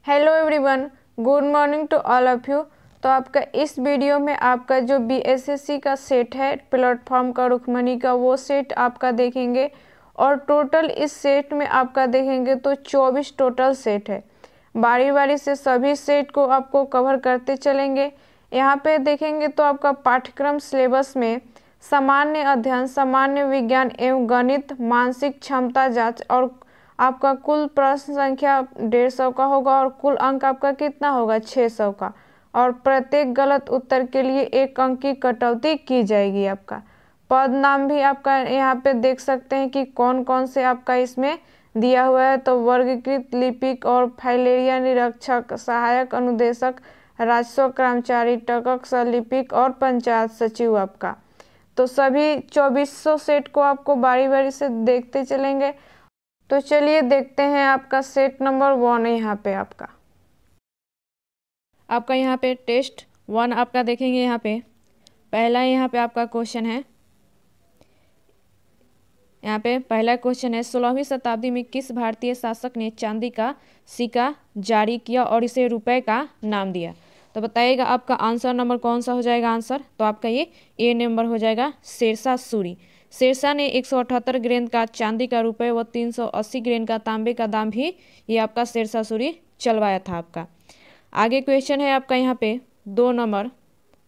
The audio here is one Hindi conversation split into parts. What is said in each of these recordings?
Hello everyone, good morning to all of you. तो आपका इस वीडियो में आपका जो बीएसएससी का सेट है प्लेटफॉर्म का रुक्मणी का, वो सेट आपका देखेंगे। और टोटल इस सेट में आपका देखेंगे तो 24 टोटल सेट है। बारी बारी से सभी सेट को आपको कवर करते चलेंगे। यहाँ पे देखेंगे तो आपका पाठ्यक्रम सिलेबस में सामान्य अध्ययन, सामान्य विज्ञान एवं गणित, मानसिक क्षमता जांच और आपका कुल प्रश्न संख्या 150 का होगा और कुल अंक आपका कितना होगा 600 का। और प्रत्येक गलत उत्तर के लिए 1 अंक की कटौती की जाएगी। आपका पद नाम भी आपका यहाँ पे देख सकते हैं कि कौन कौन से आपका इसमें दिया हुआ है। तो वर्गीकृत लिपिक और फाइलेरिया निरीक्षक, सहायक अनुदेशक, राजस्व कर्मचारी, टकक सलिपिक और पंचायत सचिव आपका। तो सभी 2400 सेट को आपको बारी बारी से देखते चलेंगे। तो चलिए देखते हैं आपका सेट नंबर 1 है। यहाँ पे आपका यहाँ पे टेस्ट 1 आपका देखेंगे। यहाँ पे पहला यहाँ पे आपका क्वेश्चन है। यहाँ पे पहला क्वेश्चन है, 16वीं शताब्दी में किस भारतीय शासक ने चांदी का सिक्का जारी किया और इसे रुपए का नाम दिया? तो बताइएगा आपका आंसर नंबर कौन सा हो जाएगा आंसर। तो आपका ये ए नंबर हो जाएगा, शेरशाह सूरी। शेरशाह ने 178 ग्रेन का चांदी का रुपए व 380 ग्रेन का तांबे का दाम भी ये आपका शेरशाह सूरी चलवाया था आपका। आगे क्वेश्चन है आपका यहाँ पे 2 नंबर।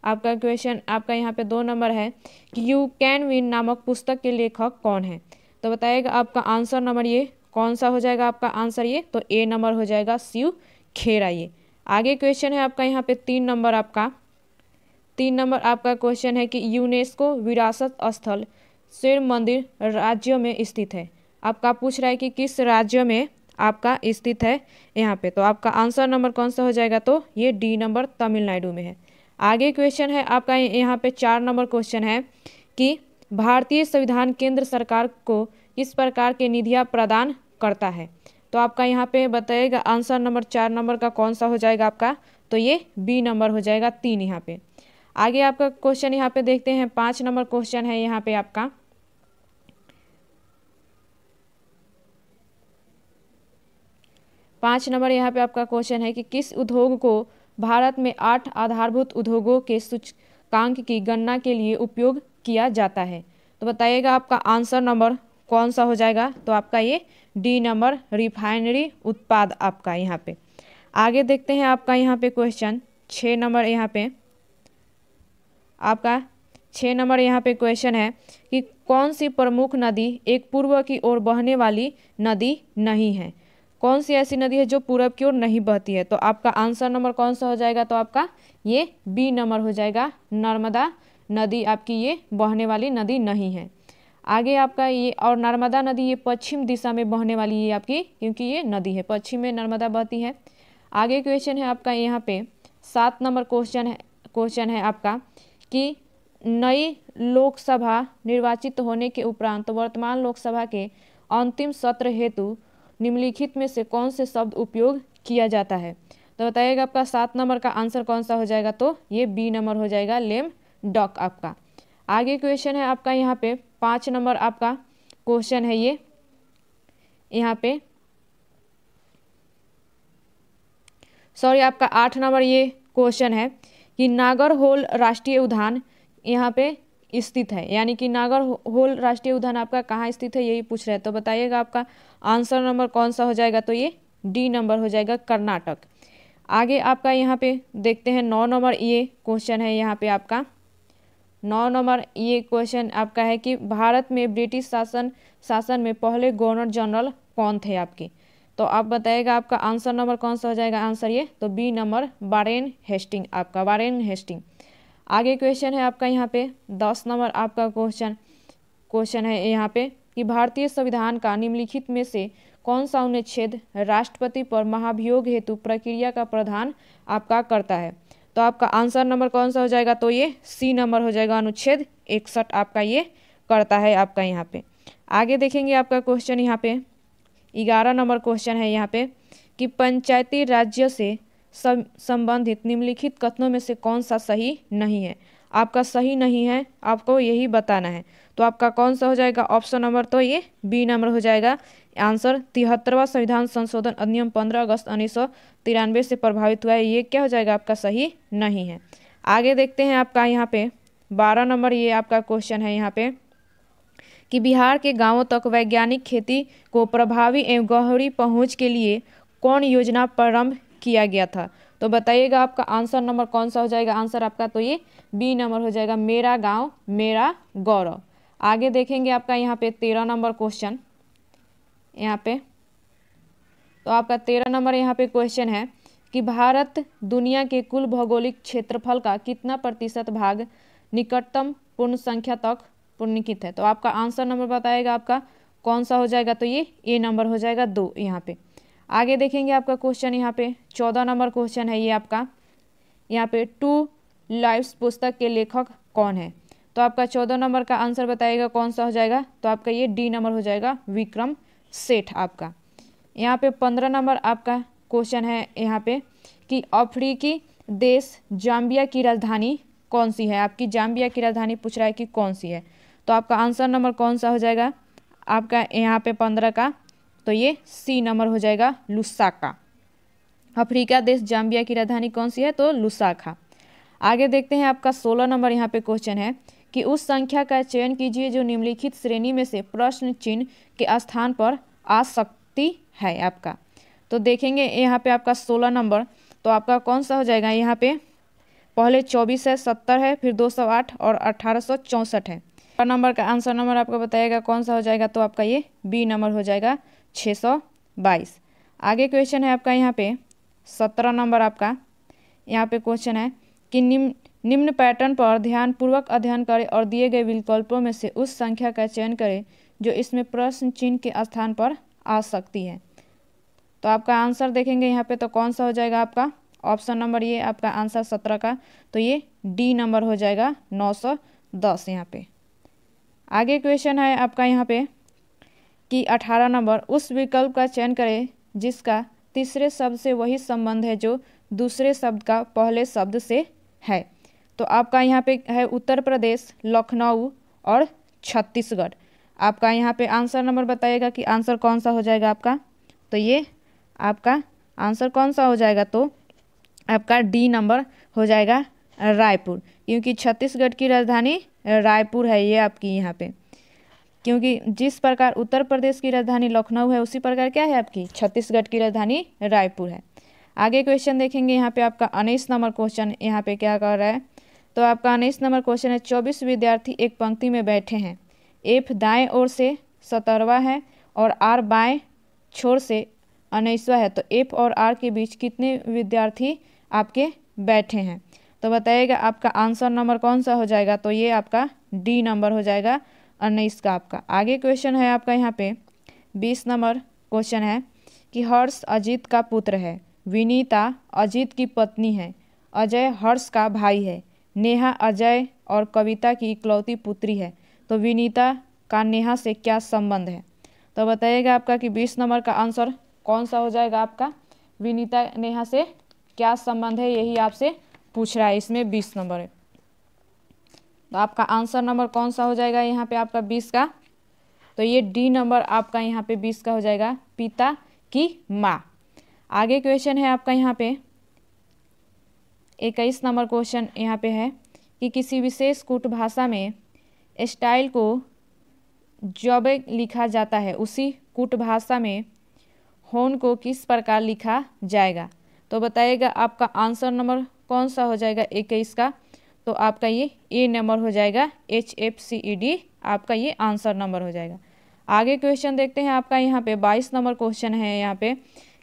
आपका क्वेश्चन आपका यहाँ पे 2 नंबर है कि यू कैन विन नामक पुस्तक के लेखक कौन है? तो बताइएगा आपका आंसर नंबर ये कौन सा हो जाएगा आपका आंसर ये। तो ए नंबर हो जाएगा, शिव खेरा। ये आगे क्वेश्चन है आपका यहाँ पे 3 नंबर। आपका 3 नंबर आपका क्वेश्चन है कि यूनेस्को विरासत स्थल शिव मंदिर राज्य में स्थित है। आपका पूछ रहा है कि किस राज्य में आपका स्थित है यहाँ पे। तो आपका आंसर नंबर कौन सा हो जाएगा? तो ये डी नंबर, तमिलनाडु में है। आगे क्वेश्चन है आपका यहाँ पे 4 नंबर क्वेश्चन है कि भारतीय संविधान केंद्र सरकार को किस प्रकार के निधियाँ प्रदान करता है? तो आपका यहाँ पे बताइएगा आंसर नंबर 4 नंबर का कौन सा हो जाएगा आपका। तो ये बी नंबर हो जाएगा, 3 यहाँ पे। आगे आपका क्वेश्चन यहाँ पे देखते हैं 5 नंबर क्वेश्चन है यहाँ पे आपका। 5 नंबर यहाँ पे आपका क्वेश्चन है कि किस उद्योग को भारत में 8 आधारभूत उद्योगों के सूचकांक की गणना के लिए उपयोग किया जाता है? तो बताइएगा आपका आंसर नंबर कौन सा हो जाएगा। तो आपका ये डी नंबर, रिफाइनरी उत्पाद आपका यहाँ पे। आगे देखते हैं आपका यहाँ पे क्वेश्चन 6 नंबर। यहाँ पे आपका 6 नंबर यहाँ पे क्वेश्चन है कि कौन सी प्रमुख नदी एक पूर्व की ओर बहने वाली नदी नहीं है? कौन सी ऐसी नदी है जो पूरब की ओर नहीं बहती है? तो आपका आंसर नंबर कौन सा हो जाएगा? तो आपका ये बी नंबर हो जाएगा, नर्मदा नदी आपकी ये बहने वाली नदी नहीं है। आगे आपका ये और नर्मदा नदी ये पश्चिम दिशा में बहने वाली है आपकी, क्योंकि ये नदी है, पश्चिम में नर्मदा बहती है। आगे क्वेश्चन है आपका यहाँ पे 7 नंबर क्वेश्चन है आपका कि नई लोकसभा निर्वाचित होने के उपरांत वर्तमान लोकसभा के अंतिम सत्र हेतु निम्नलिखित में से कौन से शब्द उपयोग किया जाता है? तो बताइएगा आपका 7 नंबर का आंसर कौन सा हो जाएगा? तो ये बी नंबर हो जाएगा, लेम डॉक आपका। आगे क्वेश्चन है आपका यहाँ पे 5 नंबर आपका क्वेश्चन है ये यहाँ पे, सॉरी आपका 8 नंबर ये क्वेश्चन है कि नागरहोल राष्ट्रीय उद्यान यहाँ पे स्थित है, यानी कि नागरहोल राष्ट्रीय उद्यान आपका कहाँ स्थित है यही पूछ रहे हैं। तो बताइएगा आपका आंसर नंबर कौन सा हो जाएगा? तो ये डी नंबर हो जाएगा, कर्नाटक। आगे आपका यहाँ पे देखते हैं 9 नंबर ये क्वेश्चन है यहाँ पे आपका। 9 नंबर ये क्वेश्चन आपका है कि भारत में ब्रिटिश शासन में पहले गवर्नर जनरल कौन थे आपके? तो आप बताइएगा आपका आंसर नंबर कौन सा हो जाएगा आंसर ये। तो बी नंबर, वारेन हेस्टिंग आपका, वारेन हेस्टिंग। आगे क्वेश्चन है आपका यहाँ पे 10 नंबर आपका क्वेश्चन है यहाँ पे कि भारतीय संविधान का निम्नलिखित में से कौन सा अनुच्छेद राष्ट्रपति पर महाभियोग हेतु प्रक्रिया का प्रावधान आपका करता है? तो आपका आंसर नंबर कौन सा हो जाएगा? तो ये सी नंबर हो जाएगा, अनुच्छेद 61 आपका ये करता है आपका यहाँ पे। आगे देखेंगे आपका क्वेश्चन यहाँ पे 11 नंबर क्वेश्चन है यहाँ पे कि पंचायती राज्य से संबंधित निम्नलिखित कथनों में से कौन सा सही नहीं है? आपका सही नहीं है, आपको यही बताना है। तो आपका कौन सा हो जाएगा ऑप्शन नंबर? तो ये बी नंबर हो जाएगा आंसर 73वां संविधान संशोधन अधिनियम 15 अगस्त 1993 से प्रभावित हुआ है। ये क्या हो जाएगा आपका सही नहीं है। आगे देखते हैं आपका यहाँ पे 12 नंबर ये आपका क्वेश्चन है यहाँ पे कि बिहार के गांवों तक वैज्ञानिक खेती को प्रभावी एवं गहरी पहुंच के लिए कौन योजना प्रारंभ किया गया था। तो बताइएगा आपका आंसर नंबर कौन सा हो जाएगा। आंसर आपका तो ये बी नंबर हो जाएगा, मेरा गांव मेरा गौरव। आगे देखेंगे आपका यहाँ पे 13 नंबर क्वेश्चन यहाँ पे। तो आपका 13 नंबर यहाँ पे क्वेश्चन है कि भारत दुनिया के कुल भौगोलिक क्षेत्रफल का कितना प्रतिशत भाग निकटतम पूर्ण संख्या तक पूर्णिकित है। तो आपका आंसर नंबर बताएगा आपका कौन सा हो जाएगा। तो ये ए नंबर हो जाएगा 2 यहाँ पे। आगे देखेंगे आपका क्वेश्चन यहाँ पे 14 नंबर क्वेश्चन है ये आपका यहाँ पे टू लाइव्स पुस्तक के लेखक कौन है। तो आपका 14 नंबर का आंसर बताइएगा कौन सा हो जाएगा। तो आपका ये डी नंबर हो जाएगा, विक्रम सेठ आपका। यहाँ पे 15 नंबर आपका क्वेश्चन है यहाँ पे कि अफ्रीकी देश जाम्बिया की राजधानी कौन सी है। आपकी जाम्बिया की राजधानी पूछ रहा है कि कौन सी है। तो आपका आंसर नंबर कौन सा हो जाएगा आपका यहाँ पे 15 का। तो ये सी नंबर हो जाएगा, लुसाका। अफ्रीका देश जाम्बिया की राजधानी कौन सी है, तो लुसाका। आगे देखते हैं आपका 16 नंबर यहाँ पे क्वेश्चन है कि उस संख्या का चयन कीजिए जो निम्नलिखित श्रेणी में से प्रश्न चिन्ह के स्थान पर आ सकती है आपका। तो देखेंगे यहाँ पे आपका 16 नंबर तो आपका कौन सा हो जाएगा। यहाँ पे पहले 24 है, 70 है, फिर 208 और 1864 है। नंबर का आंसर नंबर आपको बताएगा कौन सा हो जाएगा। तो आपका ये बी नंबर हो जाएगा, 622। आगे क्वेश्चन है आपका यहाँ पे 17 नंबर आपका यहाँ पे क्वेश्चन है कि निम्न पैटर्न पर ध्यानपूर्वक अध्ययन करें और दिए गए विकल्पों में से उस संख्या का चयन करें जो इसमें प्रश्न चिन्ह के स्थान पर आ सकती है। तो आपका आंसर देखेंगे यहाँ पे तो कौन सा हो जाएगा आपका ऑप्शन नंबर ये आपका आंसर 17 का। तो ये डी नंबर हो जाएगा, 910 यहाँ पे। आगे क्वेश्चन है आपका यहाँ पे कि 18 नंबर उस विकल्प का चयन करें जिसका तीसरे शब्द से वही संबंध है जो दूसरे शब्द का पहले शब्द से है। तो आपका यहाँ पे है उत्तर प्रदेश, लखनऊ और छत्तीसगढ़। आपका यहाँ पे आंसर नंबर बताइएगा कि आंसर कौन सा हो जाएगा आपका। तो ये आपका आंसर कौन सा हो जाएगा। तो आपका डी नंबर हो जाएगा, रायपुर, क्योंकि छत्तीसगढ़ की राजधानी रायपुर है ये आपकी यहाँ पे। क्योंकि जिस प्रकार उत्तर प्रदेश की राजधानी लखनऊ है उसी प्रकार क्या है आपकी छत्तीसगढ़ की राजधानी रायपुर है। आगे क्वेश्चन देखेंगे यहाँ पे आपका 19 नंबर क्वेश्चन यहाँ पे क्या कर रहा है। तो आपका 19 नंबर क्वेश्चन है 24 विद्यार्थी एक पंक्ति में बैठे हैं। एफ दाएं ओर से 17वां है और आर बाएं छोर से 19वां है। तो एफ और आर के बीच कितने विद्यार्थी आपके बैठे हैं। तो बताइएगा आपका आंसर नंबर कौन सा हो जाएगा। तो ये आपका डी नंबर हो जाएगा, 19 का आपका। आगे क्वेश्चन है आपका यहाँ पे 20 नंबर क्वेश्चन है कि हर्ष अजीत का पुत्र है, विनीता अजीत की पत्नी है, अजय हर्ष का भाई है, नेहा अजय और कविता की इकलौती पुत्री है। तो विनीता का नेहा से क्या संबंध है। तो बताइएगा आपका कि 20 नंबर का आंसर कौन सा हो जाएगा आपका। विनीता नेहा से क्या संबंध है यही आपसे पूछ रहा है, इसमें 20 नंबर है। तो आपका आंसर नंबर कौन सा हो जाएगा यहाँ पे आपका 20 का। तो ये डी नंबर आपका यहाँ पे 20 का हो जाएगा, पिता की माँ। आगे क्वेश्चन है आपका यहाँ पे 21 नंबर क्वेश्चन यहाँ पे है कि किसी विशेष कूट भाषा में स्टाइल को जब लिखा जाता है उसी कूट भाषा में होन को किस प्रकार लिखा जाएगा। तो बताइएगा आपका आंसर नंबर कौन सा हो जाएगा 21 का। तो आपका ये ए नंबर हो जाएगा, HFCED आपका ये आंसर नंबर हो जाएगा। आगे क्वेश्चन देखते हैं आपका यहाँ पे 22 नंबर क्वेश्चन है यहाँ पे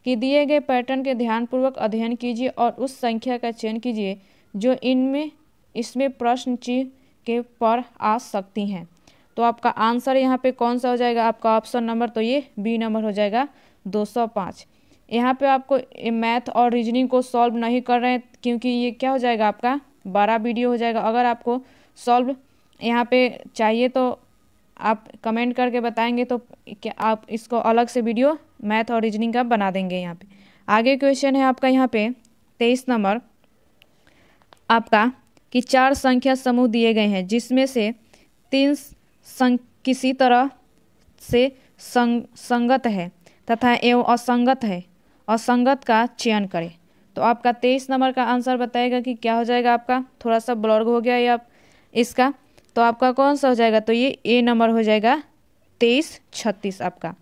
कि दिए गए पैटर्न के ध्यानपूर्वक अध्ययन कीजिए और उस संख्या का चयन कीजिए जो इसमें प्रश्न चिन्ह के पर आ सकती हैं। तो आपका आंसर यहाँ पे कौन सा हो जाएगा आपका ऑप्शन नंबर। तो ये बी नंबर हो जाएगा, 205। यहाँ पे आपको मैथ और रीजनिंग को सॉल्व नहीं कर रहे हैं क्योंकि ये क्या हो जाएगा आपका बड़ा वीडियो हो जाएगा। अगर आपको सॉल्व यहाँ पे चाहिए तो आप कमेंट करके बताएंगे तो क्या आप इसको अलग से वीडियो मैथ और रीजनिंग का बना देंगे यहाँ पे। आगे क्वेश्चन है आपका यहाँ पे 23 नंबर आपका कि 4 संख्या समूह दिए गए हैं जिसमें से 3 किसी तरह से संगत है तथा एवं असंगत है, असंगत का चयन करें। तो आपका 23 नंबर का आंसर बताएगा कि क्या हो जाएगा आपका, थोड़ा सा ब्लर हो गया ये आप इसका, तो आपका कौन सा हो जाएगा, तो ये ए नंबर हो जाएगा 23 36 आपका।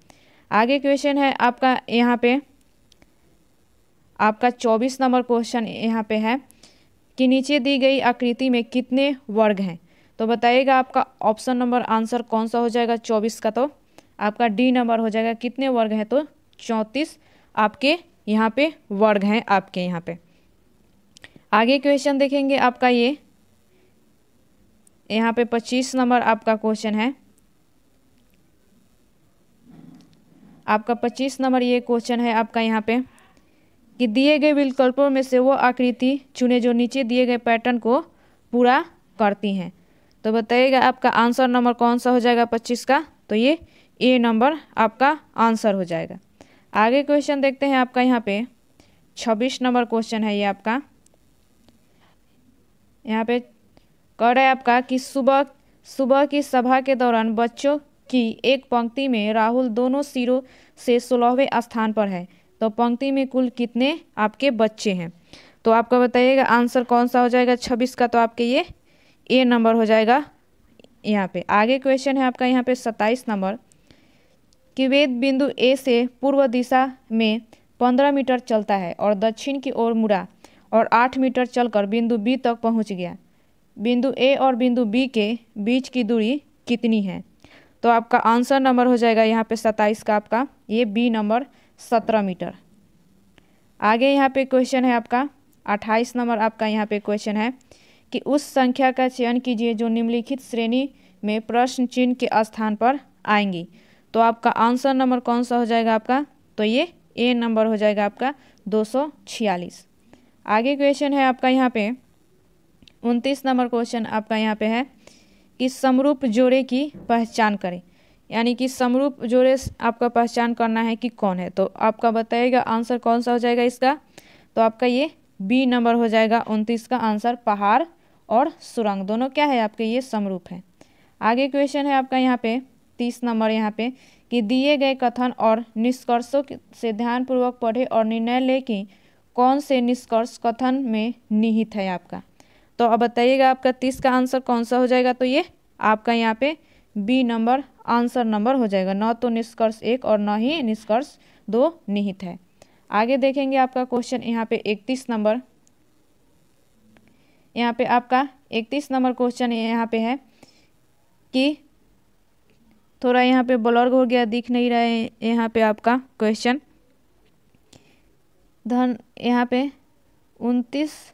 आगे क्वेश्चन है आपका यहाँ पे आपका 24 नंबर क्वेश्चन यहाँ पे है कि नीचे दी गई आकृति में कितने वर्ग हैं। तो बताइएगा आपका ऑप्शन नंबर आंसर कौन सा हो जाएगा 24 का, तो आपका डी नंबर हो जाएगा। कितने वर्ग हैं, तो 34 आपके यहाँ पे वर्ग हैं आपके यहाँ पे। आगे क्वेश्चन देखेंगे आपका ये यहाँ पे 25 नंबर आपका क्वेश्चन है। आपका 25 नंबर ये क्वेश्चन है आपका यहाँ पे कि दिए गए विकल्पों में से वो आकृति चुने जो नीचे दिए गए पैटर्न को पूरा करती हैं। तो बताइएगा आपका आंसर नंबर कौन सा हो जाएगा 25 का, तो ये ए नंबर आपका आंसर हो जाएगा। आगे क्वेश्चन देखते हैं आपका यहाँ पे 26 नंबर क्वेश्चन है ये आपका। यहाँ पे कह रहा है आपका कि सुबह की सभा के दौरान बच्चों की एक पंक्ति में राहुल दोनों सिरों से 16वें स्थान पर है, तो पंक्ति में कुल कितने आपके बच्चे हैं। तो आपका बताइएगा आंसर कौन सा हो जाएगा 26 का, तो आपके ये ए नंबर हो जाएगा यहाँ पे। आगे क्वेश्चन है आपका यहाँ पे 27 नंबर कि वेद बिंदु ए से पूर्व दिशा में 15 मीटर चलता है और दक्षिण की ओर मुड़ा और 8 मीटर चलकर बिंदु बी तक पहुँच गया। बिंदु ए और बिंदु बी के बीच की दूरी कितनी है। तो आपका आंसर नंबर हो जाएगा यहाँ पे 27 का आपका ये बी नंबर 17 मीटर। आगे यहाँ पे क्वेश्चन है आपका 28 नंबर आपका यहाँ पे क्वेश्चन है कि उस संख्या का चयन कीजिए जो निम्नलिखित श्रेणी में प्रश्न चिन्ह के स्थान पर आएंगी। तो आपका आंसर नंबर कौन सा हो जाएगा आपका, तो ये ए नंबर हो जाएगा आपका 246। आगे क्वेश्चन है आपका यहाँ पे 29 नंबर क्वेश्चन आपका यहाँ पे है कि समरूप जोड़े की पहचान करें, यानी कि समरूप जोड़े आपका पहचान करना है कि कौन है। तो आपका बताइएगा आंसर कौन सा हो जाएगा इसका, तो आपका ये बी नंबर हो जाएगा 29 का आंसर। पहाड़ और सुरंग दोनों क्या है आपके ये समरूप है। आगे क्वेश्चन है आपका यहाँ पे 30 नंबर यहाँ पे कि दिए गए कथन और निष्कर्षों से ध्यानपूर्वक पढ़े और निर्णय ले कि कौन से निष्कर्ष कथन में निहित है आपका। तो अब बताइएगा आपका 30 का आंसर कौन सा हो जाएगा, तो ये आपका यहाँ पे बी नंबर आंसर नंबर हो जाएगा। न तो निष्कर्ष 1 और न ही निष्कर्ष 2 निहित है। आगे देखेंगे आपका क्वेश्चन यहाँ पे 31 नंबर। यहाँ पे आपका 31 नंबर क्वेश्चन यहाँ पे है कि थोड़ा यहाँ पे ब्लर हो गया, दिख नहीं रहा है यहाँ पे आपका क्वेश्चन। धन यहाँ पे 29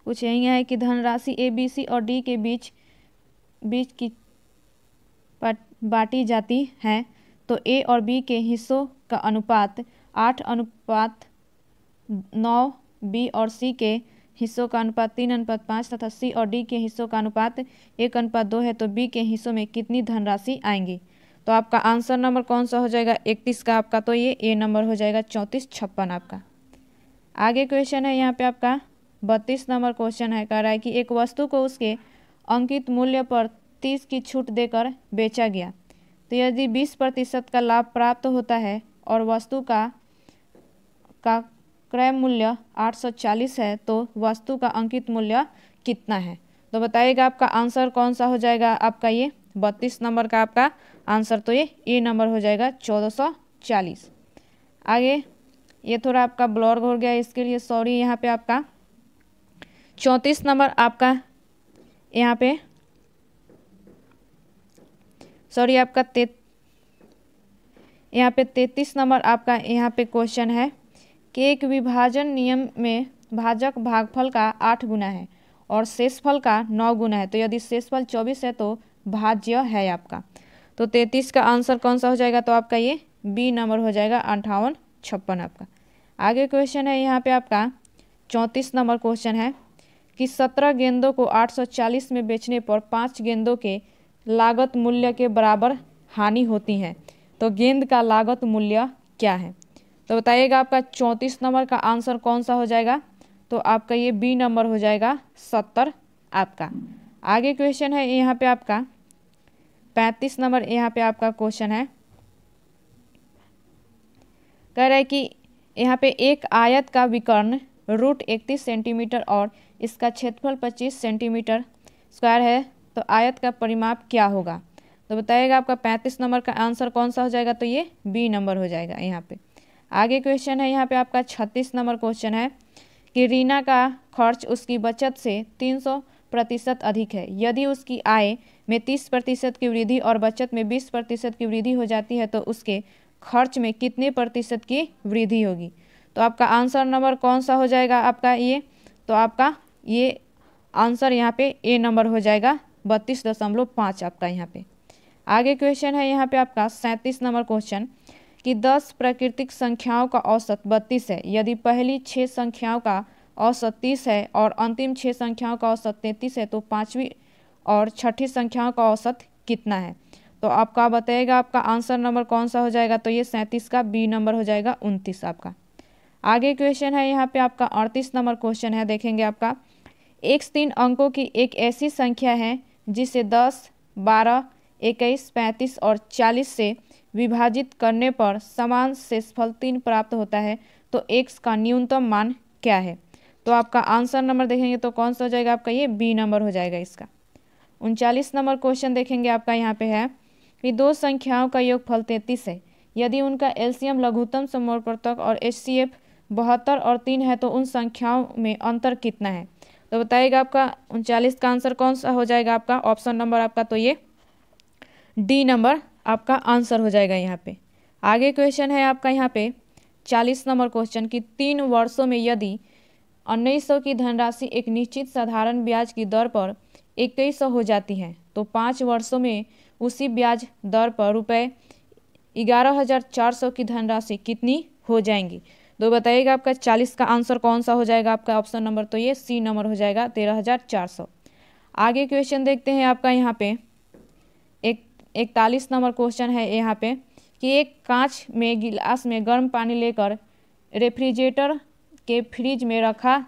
कुछ यही है कि धनराशि ए बी सी और डी के बीच की बांटी जाती है, तो ए और बी के हिस्सों का अनुपात 8:9, बी और सी के हिस्सों का अनुपात 3:5 तथा सी और डी के हिस्सों का अनुपात 1:2 है, तो बी के हिस्सों में कितनी धनराशि आएंगी। तो आपका आंसर नंबर कौन सा हो जाएगा 31 का आपका, तो ये ए नंबर हो जाएगा 3456 आपका। आगे क्वेश्चन है यहाँ पे आपका 32 नंबर क्वेश्चन है। कह रहा है कि एक वस्तु को उसके अंकित मूल्य पर 30 की छूट देकर बेचा गया, तो यदि 20% का लाभ प्राप्त होता है और वस्तु का क्रय मूल्य 840 है, तो वस्तु का अंकित मूल्य कितना है। तो बताइएगा आपका आंसर कौन सा हो जाएगा आपका ये 32 नंबर का आपका आंसर, तो ये ए नंबर हो जाएगा 1440। आगे ये थोड़ा आपका ब्लर हो गया, इसके लिए सॉरी। यहाँ पे आपका 34 नंबर आपका यहाँ पे सॉरी आपका यहाँ पे 33 नंबर आपका यहाँ पे क्वेश्चन है कि एक विभाजन नियम में भाजक भागफल का 8 गुना है और शेषफल का 9 गुना है, तो यदि शेषफल 24 है तो भाज्य है आपका। तो 33 का आंसर कौन सा हो जाएगा, तो आपका ये बी नंबर हो जाएगा 5856 आपका। आगे क्वेश्चन है यहाँ पे आपका 34 नंबर क्वेश्चन है कि 17 गेंदों को 840 में बेचने पर 5 गेंदों के लागत मूल्य के बराबर हानि होती है, तो गेंद का लागत मूल्य क्या है। तो बताइएगा आपका 34 नंबर का आंसर कौन सा हो जाएगा, तो आपका ये बी नंबर हो जाएगा 70 आपका। आगे क्वेश्चन है यहाँ पे आपका 35 नंबर यहाँ पे आपका क्वेश्चन है कह रहा है कि यहाँ पे एक आयत का विकर्ण रूट 31 सेंटीमीटर और इसका क्षेत्रफल 25 सेंटीमीटर स्क्वायर है, तो आयत का परिमाप क्या होगा। तो बताइएगा आपका 35 नंबर का आंसर कौन सा हो जाएगा, तो ये बी नंबर हो जाएगा यहाँ पे। आगे क्वेश्चन है यहाँ पे आपका 36 नंबर क्वेश्चन है कि रीना का खर्च उसकी बचत से 300% अधिक है। यदि उसकी आय में 30% की वृद्धि और बचत में 20% की वृद्धि हो जाती है तो उसके खर्च में कितने प्रतिशत की वृद्धि होगी। तो आपका आंसर नंबर कौन सा हो जाएगा आपका ये, तो आपका ये आंसर यहाँ पे ए नंबर हो जाएगा 32.5 आपका यहाँ पे। आगे क्वेश्चन है यहाँ पे आपका 37 नंबर क्वेश्चन कि 10 प्राकृतिक संख्याओं का औसत 32 है। यदि पहली 6 संख्याओं का औसत 30 है और अंतिम 6 संख्याओं का औसत 33 है तो पाँचवीं और छठी संख्याओं का औसत कितना है। तो आपका बताइएगा आपका आंसर नंबर कौन सा हो जाएगा, तो ये 37 का बी नंबर हो जाएगा 29 आपका। आगे क्वेश्चन है यहाँ पे आपका 38 नंबर क्वेश्चन है, देखेंगे आपका एक 3 अंकों की एक ऐसी संख्या है जिसे 10, 12, 21, 35 और 40 से विभाजित करने पर समान शेषफल 3 प्राप्त होता है, तो x का न्यूनतम मान क्या है। तो आपका आंसर नंबर देखेंगे तो कौन सा हो जाएगा आपका, ये बी नंबर हो जाएगा इसका। 39 नंबर क्वेश्चन देखेंगे आपका यहाँ पे है कि दो संख्याओं का योगफल 33 है। यदि उनका एलसीएम लघुत्तम समवर्तक और HCF 72 और 3 है तो उन संख्याओं में अंतर कितना है। तो बताइएगा आपका 39 का आंसर कौन सा हो जाएगा आपका, ऑप्शन नंबर आपका तो ये डी नंबर आपका आंसर हो जाएगा यहाँ पे। आगे क्वेश्चन है आपका यहाँ पे 40 नंबर क्वेश्चन कि 3 वर्षों में यदि 1900 की धनराशि एक निश्चित साधारण ब्याज की दर पर 2100 हो जाती है तो 5 वर्षों में उसी ब्याज दर पर रुपये 11,400 की धनराशि कितनी हो जाएंगी। तो बताइएगा आपका 40 का आंसर कौन सा हो जाएगा आपका, ऑप्शन नंबर तो ये सी नंबर हो जाएगा 13,400। आगे क्वेश्चन देखते हैं आपका यहाँ पे 41 नंबर क्वेश्चन है यहाँ पे कि एक कांच में गिलास में गर्म पानी लेकर रेफ्रिजरेटर के फ्रिज में रखा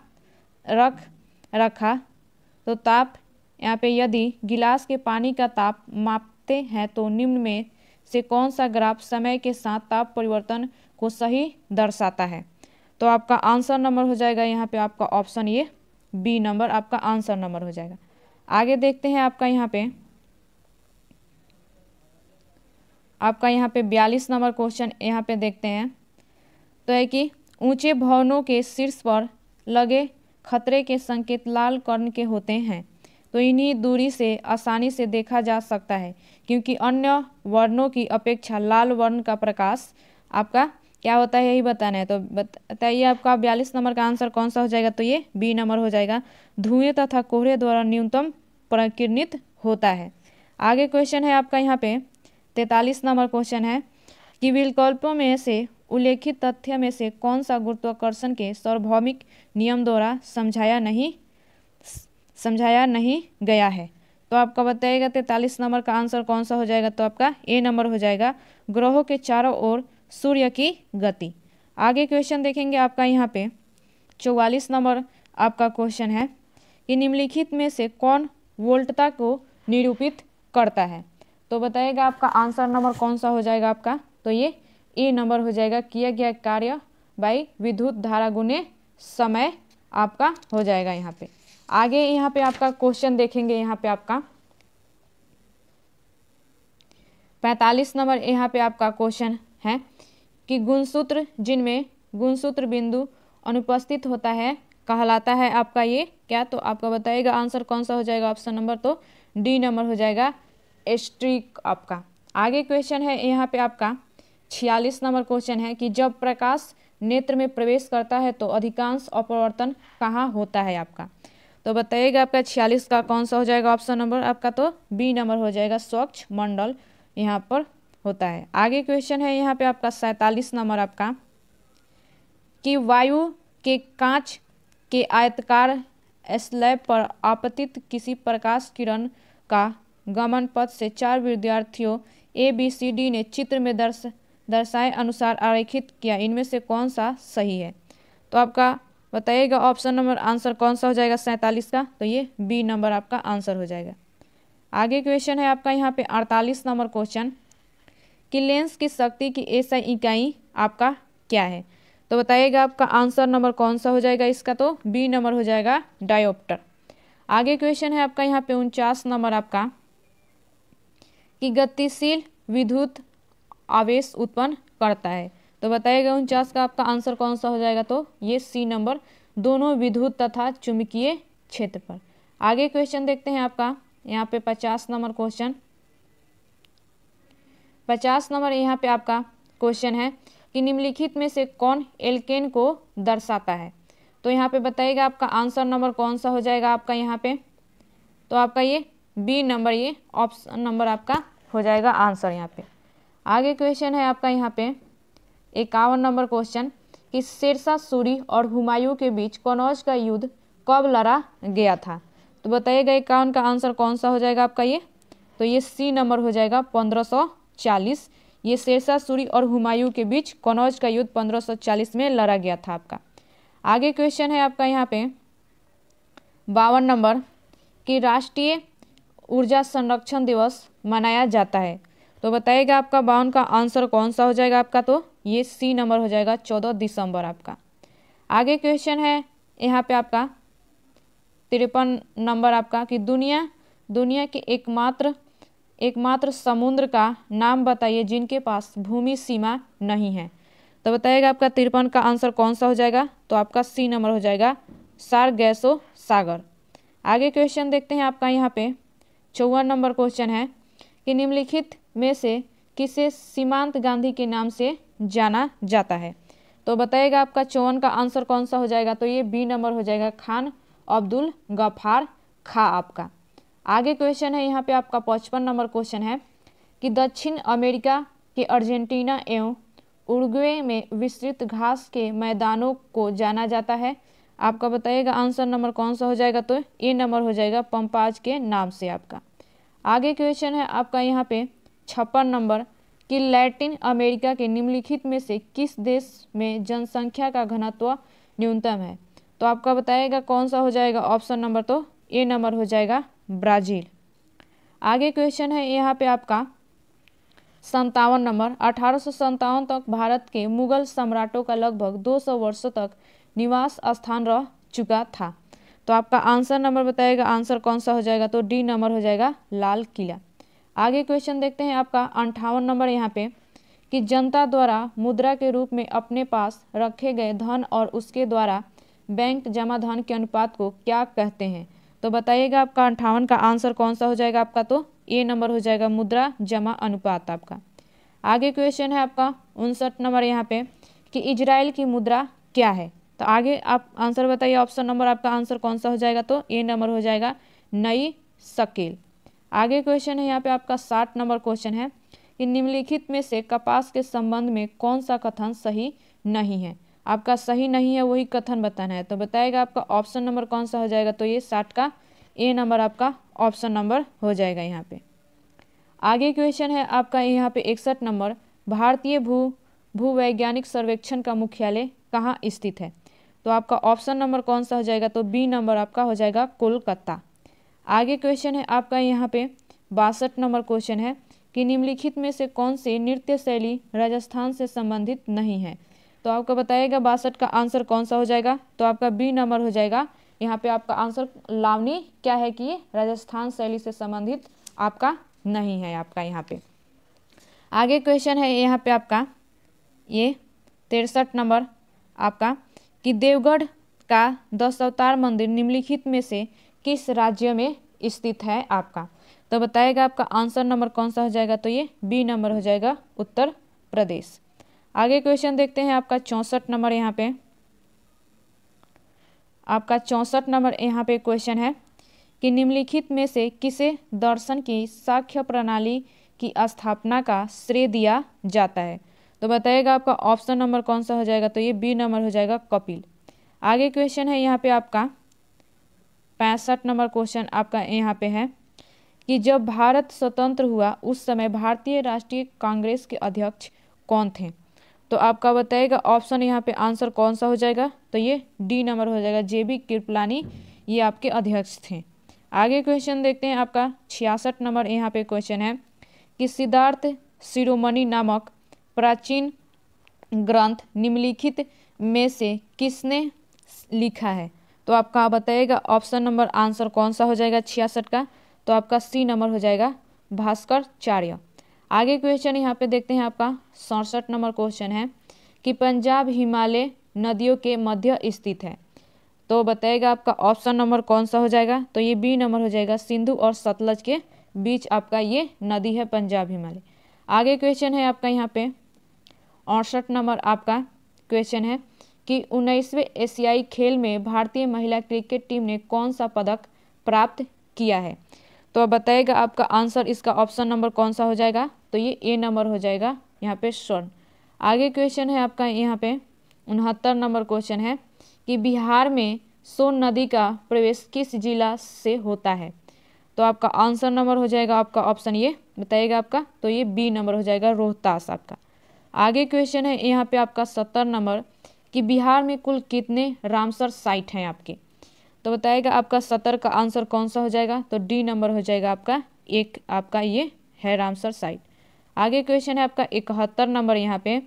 तो ताप यहाँ पे यदि गिलास के पानी का ताप मापते हैं तो निम्न में से कौन सा ग्राफ समय के साथ ताप परिवर्तन को सही दर्शाता है। तो आपका आंसर नंबर हो जाएगा यहाँ पे आपका ऑप्शन ये बी नंबर आपका आंसर नंबर हो जाएगा। आगे देखते हैं आपका यहाँ पे 42 नंबर क्वेश्चन यहाँ पे देखते हैं तो है कि ऊंचे भवनों के शीर्ष पर लगे खतरे के संकेत लाल कर्ण के होते हैं, तो इन्हीं दूरी से आसानी से देखा जा सकता है क्योंकि अन्य वर्णों की अपेक्षा लाल वर्ण का प्रकाश आपका क्या होता है, यही बताना है। तो बताइए आपका 42 नंबर का आंसर कौन सा हो जाएगा, तो ये बी नंबर हो जाएगा, धुएं तथा कोहरे द्वारा न्यूनतम प्रकीर्णित होता है। आगे क्वेश्चन है आपका यहाँ पे 43 नंबर क्वेश्चन है कि विकल्पों में से उल्लेखित तथ्य में से कौन सा गुरुत्वाकर्षण के सार्वभौमिक नियम द्वारा समझाया नहीं गया है। तो आपका बताइएगा 43 नंबर का आंसर कौन सा हो जाएगा, तो आपका ए नंबर हो जाएगा, ग्रहों के चारों ओर सूर्य की गति। आगे क्वेश्चन देखेंगे आपका यहाँ पे 44 नंबर आपका क्वेश्चन है कि निम्नलिखित में से कौन वोल्टता को निरूपित करता है। तो बताइएगा आपका आंसर नंबर कौन सा हो जाएगा आपका, तो ये ए नंबर हो जाएगा, किया गया कार्य बाई विद्युत धारा गुने समय आपका हो जाएगा यहाँ पे। आगे यहाँ पे आपका क्वेश्चन देखेंगे यहाँ पे आपका 45 नंबर यहाँ पे आपका क्वेश्चन है कि गुणसूत्र जिनमें गुणसूत्र बिंदु अनुपस्थित होता है कहलाता है आपका ये क्या। तो आपका बताइएगा आंसर कौन सा हो जाएगा, ऑप्शन नंबर तो डी नंबर हो जाएगा, एस्ट्रिक आपका। आगे क्वेश्चन है यहाँ पे आपका 46 नंबर क्वेश्चन है कि जब प्रकाश नेत्र में प्रवेश करता है तो अधिकांश अपवर्तन कहाँ होता है आपका। तो बताइएगा आपका 46 का कौन सा हो जाएगा, ऑप्शन नंबर आपका तो बी नंबर हो जाएगा, स्वच्छ मंडल यहाँ पर होता है। आगे क्वेश्चन है यहाँ पे आपका 47 नंबर आपका कि वायु के कांच के आयताकार स्लैब पर आपतित किसी प्रकाश किरण का गमन पथ से 4 विद्यार्थियों ABCD ने चित्र में दर्शाए अनुसार आरेखित किया, इनमें से कौन सा सही है। तो आपका बताइएगा ऑप्शन नंबर आंसर कौन सा हो जाएगा 47 का, तो ये बी नंबर आपका आंसर हो जाएगा। आगे क्वेश्चन है आपका यहाँ पे 48 नंबर क्वेश्चन कि लेंस की शक्ति की SI इकाई आपका क्या है? तो बताइएगा आपका आंसर नंबर कौन सा हो जाएगा इसका? तो बी नंबर हो जाएगा डायोप्टर। आगे क्वेश्चन है आपका यहाँ पे 49 नंबर आपका कि गतिशील विद्युत आवेश उत्पन्न करता है। तो बताइएगा 49 का आपका आंसर कौन सा हो जाएगा? तो ये सी नंबर, दोनों विद्युत तथा चुंबकीय क्षेत्र पर। आगे क्वेश्चन देखते हैं आपका यहाँ पे 50 नंबर क्वेश्चन। 50 नंबर यहाँ पे आपका क्वेश्चन है कि निम्नलिखित में से कौन एल्केन को दर्शाता है? तो यहाँ पे बताइएगा आपका आंसर नंबर कौन सा हो जाएगा आपका यहाँ पे? तो आपका ये बी नंबर, ये ऑप्शन नंबर आपका हो जाएगा आंसर यहाँ पे। आगे क्वेश्चन है आपका यहाँ पे 51 नंबर क्वेश्चन कि शेरशाह सूरी और हुमायूं के बीच कनौज का युद्ध कब लड़ा गया था? तो बताइएगा 51 का आंसर कौन सा हो जाएगा आपका ये? तो ये सी नंबर हो जाएगा 1540। ये शेरशाह सूरी और हुमायूं के बीच कनौज का युद्ध 1540 में लड़ा गया था आपका। आगे क्वेश्चन है आपका यहाँ पे 52 नंबर कि राष्ट्रीय ऊर्जा संरक्षण दिवस मनाया जाता है। तो बताइएगा आपका 52 का आंसर कौन सा हो जाएगा आपका? तो ये सी नंबर हो जाएगा 14 दिसंबर आपका। आगे क्वेश्चन है यहाँ पे आपका 53 नंबर आपका कि दुनिया के एकमात्र समुद्र का नाम बताइए जिनके पास भूमि सीमा नहीं है। तो बताइएगा आपका 53 का आंसर कौन सा हो जाएगा? तो आपका सी नंबर हो जाएगा सार्गैसो सागर। आगे क्वेश्चन देखते हैं आपका यहाँ पे 54 नंबर क्वेश्चन है कि निम्नलिखित में से किसे सीमांत गांधी के नाम से जाना जाता है? तो बताइएगा आपका 54 का आंसर कौन सा हो जाएगा? तो ये बी नंबर हो जाएगा खान अब्दुल गफ्फार खा आपका। आगे क्वेश्चन है यहाँ पे आपका 55 नंबर क्वेश्चन है कि दक्षिण अमेरिका के अर्जेंटीना एवं उरुग्वे में विस्तृत घास के मैदानों को जाना जाता है। आपका बताइएगा आंसर नंबर कौन सा हो जाएगा? तो ए नंबर हो जाएगा पंपाज के नाम से आपका। आगे क्वेश्चन है आपका यहाँ पे 56 नंबर कि लैटिन अमेरिका के निम्नलिखित में से किस देश में जनसंख्या का घनत्व न्यूनतम है? तो आपका बताइएगा कौन सा हो जाएगा ऑप्शन नंबर? तो ए नंबर हो जाएगा ब्राज़ील। आगे क्वेश्चन है यहाँ पे आपका 57 नंबर 1857 तक भारत के मुगल सम्राटों का लगभग 200 वर्षों तक निवास स्थान रह चुका था। तो आपका आंसर नंबर बताइएगा आंसर कौन सा हो जाएगा? तो डी नंबर हो जाएगा लाल किला। आगे क्वेश्चन देखते हैं आपका 58 नंबर यहाँ पे कि जनता द्वारा मुद्रा के रूप में अपने पास रखे गए धन और उसके द्वारा बैंक जमा धन के अनुपात को क्या कहते हैं? तो बताइएगा आपका 58 का आंसर कौन सा हो जाएगा आपका? तो ए नंबर हो जाएगा मुद्रा जमा अनुपात आपका। आगे क्वेश्चन है आपका 59 नंबर यहाँ पे कि इजराइल की मुद्रा क्या है? तो आगे आप आंसर बताइए ऑप्शन नंबर आपका आंसर कौन सा हो जाएगा? तो ए नंबर हो जाएगा नई शकेल। आगे क्वेश्चन है यहाँ पे आपका 60 नंबर क्वेश्चन है कि निम्नलिखित में से कपास के संबंध में कौन सा कथन सही नहीं है? आपका सही नहीं है वही कथन बताना है। तो बताएगा आपका ऑप्शन नंबर कौन सा हो जाएगा? तो ये 60 का ए नंबर आपका ऑप्शन नंबर हो जाएगा यहाँ पे। आगे क्वेश्चन है आपका यहाँ पे 61 नंबर भारतीय भूवैज्ञानिक सर्वेक्षण का मुख्यालय कहाँ स्थित है? तो आपका ऑप्शन नंबर कौन सा हो जाएगा? तो बी नंबर आपका हो जाएगा कोलकाता। आगे क्वेश्चन है आपका यहाँ पे 62 नंबर क्वेश्चन है कि निम्नलिखित में से कौन सी नृत्य शैली राजस्थान से संबंधित नहीं है? तो आपका बताइएगा 62 का आंसर कौन सा हो जाएगा? तो आपका बी नंबर हो जाएगा यहाँ पे आपका आंसर लावनी क्या है कि ये राजस्थान शैली से संबंधित आपका नहीं है आपका यहाँ पे। आगे क्वेश्चन है यहाँ पे आपका ये 63 नंबर आपका कि देवगढ़ का दशावतार मंदिर निम्नलिखित में से किस राज्य में स्थित है आपका? तो बताएगा आपका आंसर नंबर कौन सा हो जाएगा? तो ये बी नंबर हो जाएगा उत्तर प्रदेश। आगे क्वेश्चन देखते हैं आपका 64 नंबर यहाँ पे आपका 64 नंबर यहाँ पे क्वेश्चन है कि निम्नलिखित में से किसे दर्शन की साक्ष्य प्रणाली की स्थापना का श्रेय दिया जाता है? तो बताइएगा आपका ऑप्शन नंबर कौन सा हो जाएगा? तो ये बी नंबर हो जाएगा कपिल। आगे क्वेश्चन है यहाँ पे आपका 65 नंबर क्वेश्चन आपका यहाँ पे है कि जब भारत स्वतंत्र हुआ उस समय भारतीय राष्ट्रीय कांग्रेस के अध्यक्ष कौन थे? तो आपका बताइएगा ऑप्शन यहाँ पे आंसर कौन सा हो जाएगा? तो ये डी नंबर हो जाएगा JB कृपलानी, ये आपके अध्यक्ष थे। आगे क्वेश्चन देखते हैं आपका 66 नंबर यहाँ पे क्वेश्चन है कि सिद्धार्थ शिरोमणि नामक प्राचीन ग्रंथ निम्नलिखित में से किसने लिखा है? तो आपका बताइएगा ऑप्शन नंबर आंसर कौन सा हो जाएगा 66 का? तो आपका सी नंबर हो जाएगा भास्कराचार्य। आगे क्वेश्चन यहाँ पे देखते हैं, आपका 67 नंबर क्वेश्चन है कि पंजाब हिमालय नदियों के मध्य स्थित है। तो बताइएगा आपका ऑप्शन नंबर कौन सा हो जाएगा? तो ये बी नंबर हो जाएगा, सिंधु और सतलज के बीच आपका ये नदी है पंजाब हिमालय। आगे क्वेश्चन है आपका यहाँ पे 68 नंबर आपका क्वेश्चन है कि 19वें एशियाई खेल में भारतीय महिला क्रिकेट टीम ने कौन सा पदक प्राप्त किया है? तो अब बताइएगा आपका आंसर इसका ऑप्शन नंबर कौन सा हो जाएगा? तो ये ए नंबर हो जाएगा यहाँ पे स्वर्ण। आगे क्वेश्चन है आपका यहाँ पे 69 नंबर क्वेश्चन है कि बिहार में सोन नदी का प्रवेश किस जिला से होता है? तो आपका आंसर नंबर हो जाएगा आपका ऑप्शन ये बताइएगा आपका, तो ये बी नंबर हो जाएगा रोहतास आपका। आगे क्वेश्चन है यहाँ पे आपका 70 नंबर कि बिहार में कुल कितने रामसर साइट हैं आपके? तो बताइएगा आपका 70 का आंसर कौन सा हो जाएगा? तो डी नंबर हो जाएगा आपका, एक आपका ये है रामसर साइट। आगे क्वेश्चन है आपका 71 नंबर यहाँ पे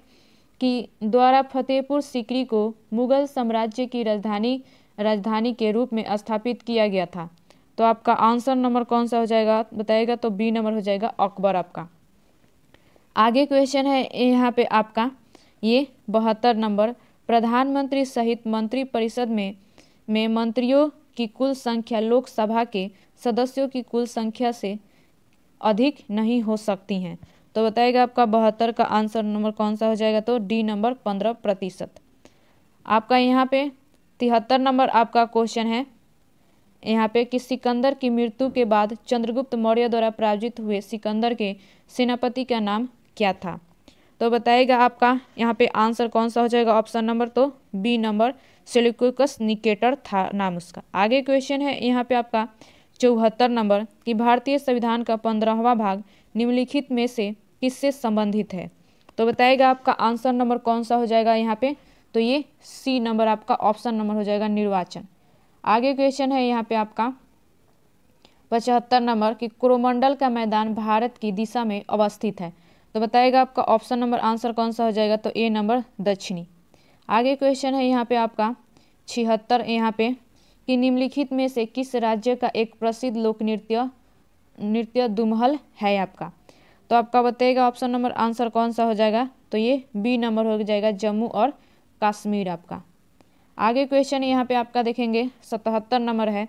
कि द्वारा फतेहपुर सीकरी को मुगल साम्राज्य की राजधानी के रूप में स्थापित किया गया था। तो आपका आंसर नंबर कौन सा हो जाएगा बताइएगा? तो बी नंबर हो जाएगा अकबर आपका। आगे क्वेश्चन है यहाँ पे आपका ये 72 नंबर प्रधानमंत्री सहित मंत्री परिषद में मंत्रियों की कुल संख्या लोकसभा के सदस्यों की कुल संख्या से अधिक नहीं हो सकती हैं। तो बताइएगा आपका 72 का आंसर नंबर कौन सा हो जाएगा? तो डी नंबर 15%। आपका यहाँ पे 73 नंबर आपका क्वेश्चन है यहाँ पे कि सिकंदर की मृत्यु के बाद चंद्रगुप्त मौर्य द्वारा पराजित हुए सिकंदर के सेनापति का नाम क्या था? तो बताइएगा आपका यहाँ पे आंसर कौन सा हो जाएगा ऑप्शन नंबर? तो बी नंबर सेल्यूकस निकेटर था नाम उसका। आगे क्वेश्चन है यहाँ पे आपका 74 नंबर कि भारतीय संविधान का 15वां भाग निम्नलिखित में से किससे संबंधित है? तो बताइएगा आपका आंसर नंबर कौन सा हो जाएगा यहाँ पे? तो ये सी नंबर आपका ऑप्शन नंबर हो जाएगा निर्वाचन। आगे क्वेश्चन है यहाँ पे आपका 75 नंबर कि कोरोमंडल का मैदान भारत की दिशा में अवस्थित है। तो बताइएगा आपका ऑप्शन नंबर आंसर कौन सा हो जाएगा? तो ए नंबर दक्षिणी। आगे क्वेश्चन है यहाँ पे आपका 76 यहाँ पे कि निम्नलिखित में से किस राज्य का एक प्रसिद्ध लोक नृत्य दुमहल है आपका? तो आपका बताइएगा ऑप्शन नंबर आंसर कौन सा हो जाएगा? तो ये बी नंबर हो जाएगा जम्मू और कश्मीर आपका। आगे क्वेश्चन यहाँ पे आपका देखेंगे 77 नंबर है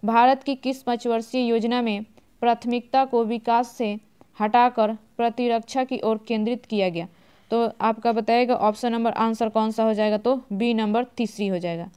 भारत की किस पंचवर्षीय योजना में प्राथमिकता को विकास से हटाकर प्रतिरक्षा की ओर केंद्रित किया गया? तो आपका बताइएगा ऑप्शन नंबर आंसर कौन सा हो जाएगा? तो बी नंबर तीसरी हो जाएगा।